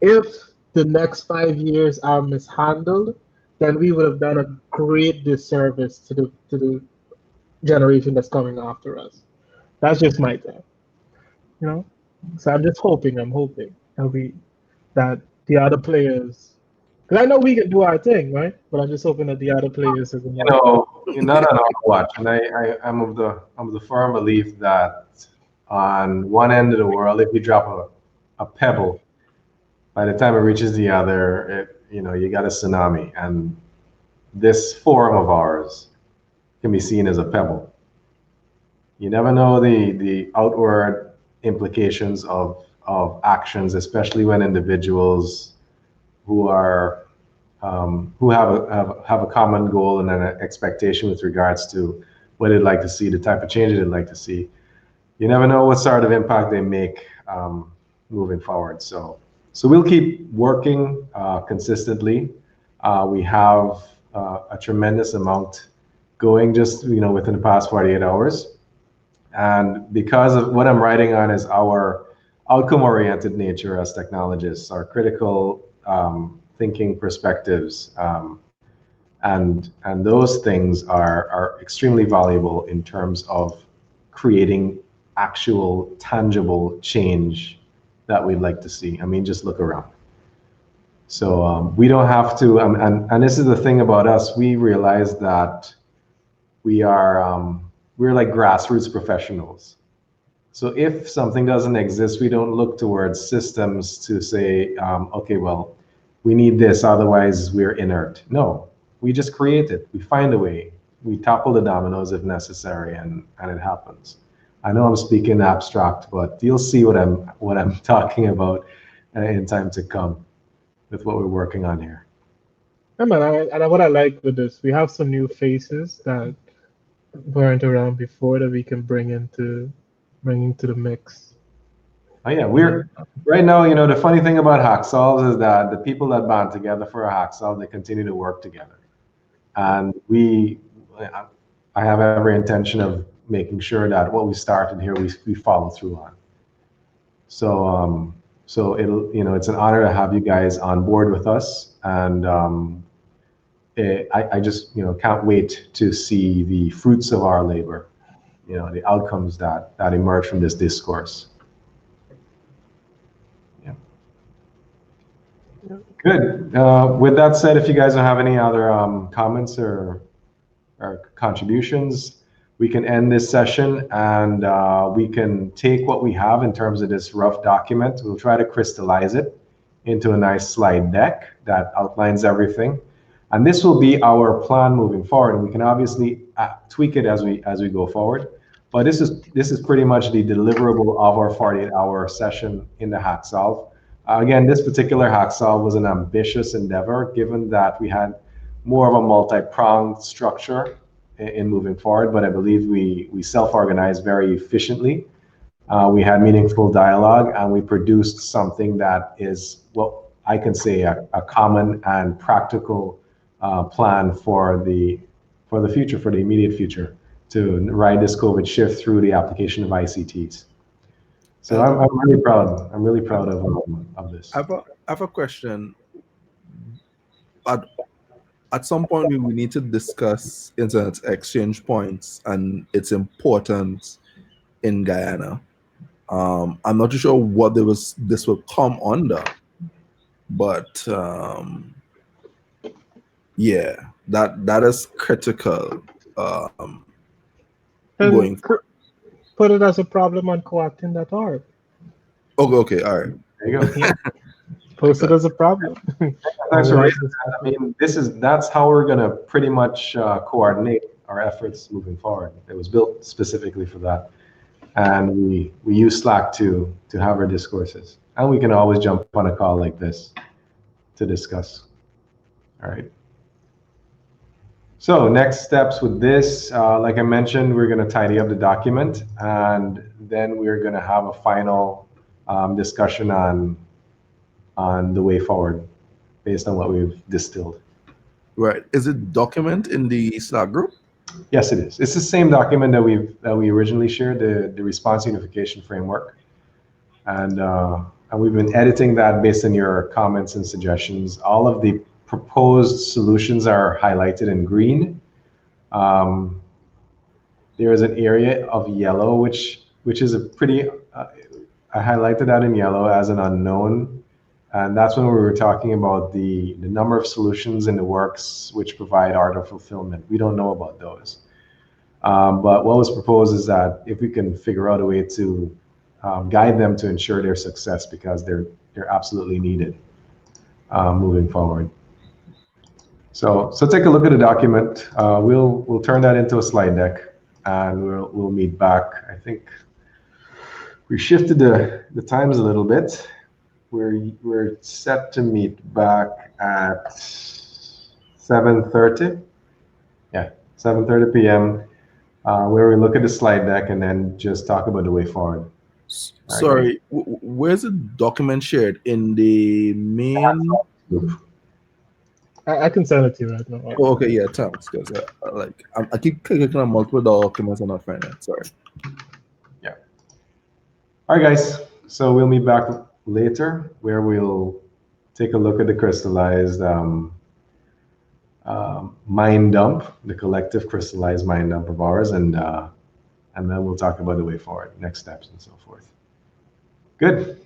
if the next 5 years are mishandled, then we would have done a great disservice to the generation that's coming after us. That's just my thing, So I'm hoping that the other players, because I know we can do our thing, right? But I'm just hoping that the other players, you're not on our watch, and I'm of the firm belief that on one end of the world, if you drop a pebble, by the time it reaches the other, you got a tsunami, and this forum of ours can be seen as a pebble. You never know the outward implications of actions, especially when individuals who are who have a common goal and an expectation with regards to what they'd like to see, the type of change they'd like to see. You never know what sort of impact they make moving forward. So we'll keep working consistently. We have a tremendous amount going just within the past 48 hours. And because of what I'm writing on is our outcome-oriented nature as technologists, our critical thinking perspectives, and those things are extremely valuable in terms of creating actual tangible change that we'd like to see. I mean, just look around. So we don't have to, and this is the thing about us, we realize that we're like grassroots professionals. So if something doesn't exist, we don't look towards systems to say, okay, well, we need this, otherwise we're inert. No, we just create it. We find a way. We topple the dominoes if necessary, and it happens. I know I'm speaking abstract, but you'll see what I'm talking about in time to come with what we're working on here. Yeah, man, and what I like with this, we have some new faces that weren't around before that we can bring into the mix. Oh yeah, we're right now. The funny thing about Hacksolves is that the people that band together for a Hacksolve, they continue to work together, and I have every intention of making sure that what we started here we follow through on. So it's an honor to have you guys on board with us, and I just can't wait to see the fruits of our labor, the outcomes that emerge from this discourse. Yeah. Good. With that said, if you guys don't have any other comments or contributions, we can end this session, and we can take what we have in terms of this rough document. We'll try to crystallize it into a nice slide deck that outlines everything. And this will be our plan moving forward. And we can obviously tweak it as we go forward. But this is pretty much the deliverable of our 48-hour session in the hack solve. Again, this particular hack solve was an ambitious endeavor, given that we had more of a multi-pronged structure in moving forward. But I believe we self-organized very efficiently. We had meaningful dialogue, and we produced something that is what I can say a common and practical plan for the future, for the immediate future, to ride this COVID shift through the application of ICTs. So I'm really proud. I'm really proud of this. I have a question. At some point, we need to discuss internet exchange points and its importance in Guyana. I'm not too sure what this will come under, but yeah, that is critical. Going forward. Put it as a problem on coacting.org. Okay, all right. There you go. Post it as a problem. Thanks for raising that. I mean, that's how we're going to pretty much coordinate our efforts moving forward. It was built specifically for that, and we use Slack to have our discourses, and we can always jump on a call like this to discuss. All right. So next steps with this, like I mentioned, we're going to tidy up the document, and then we're going to have a final discussion on the way forward based on what we've distilled. Right. Is it document in the Slack group? Yes, it is. It's the same document that we originally shared, the response unification framework, and we've been editing that based on your comments and suggestions. All of the proposed solutions are highlighted in green. There is an area of yellow, which is a pretty, I highlighted that in yellow as an unknown. And that's when we were talking about the number of solutions in the works which provide order fulfillment. We don't know about those. But what was proposed is that if we can figure out a way to guide them to ensure their success, because they're absolutely needed moving forward. So take a look at the document. We'll turn that into a slide deck, and we'll meet back. I think we shifted the times a little bit. We're set to meet back at 7:30. Yeah, 7:30 p.m. Where we look at the slide deck and then just talk about the way forward. Sorry, where's the document shared? In the main group? I can send it to you right now. Oh, okay, yeah, thanks. Because I keep clicking on multiple documents and not finding it. Sorry. Yeah. All right, guys. So we'll meet back later, where we'll take a look at the crystallized mind dump, the collective crystallized mind dump of ours, and then we'll talk about the way forward, next steps, and so forth. Good.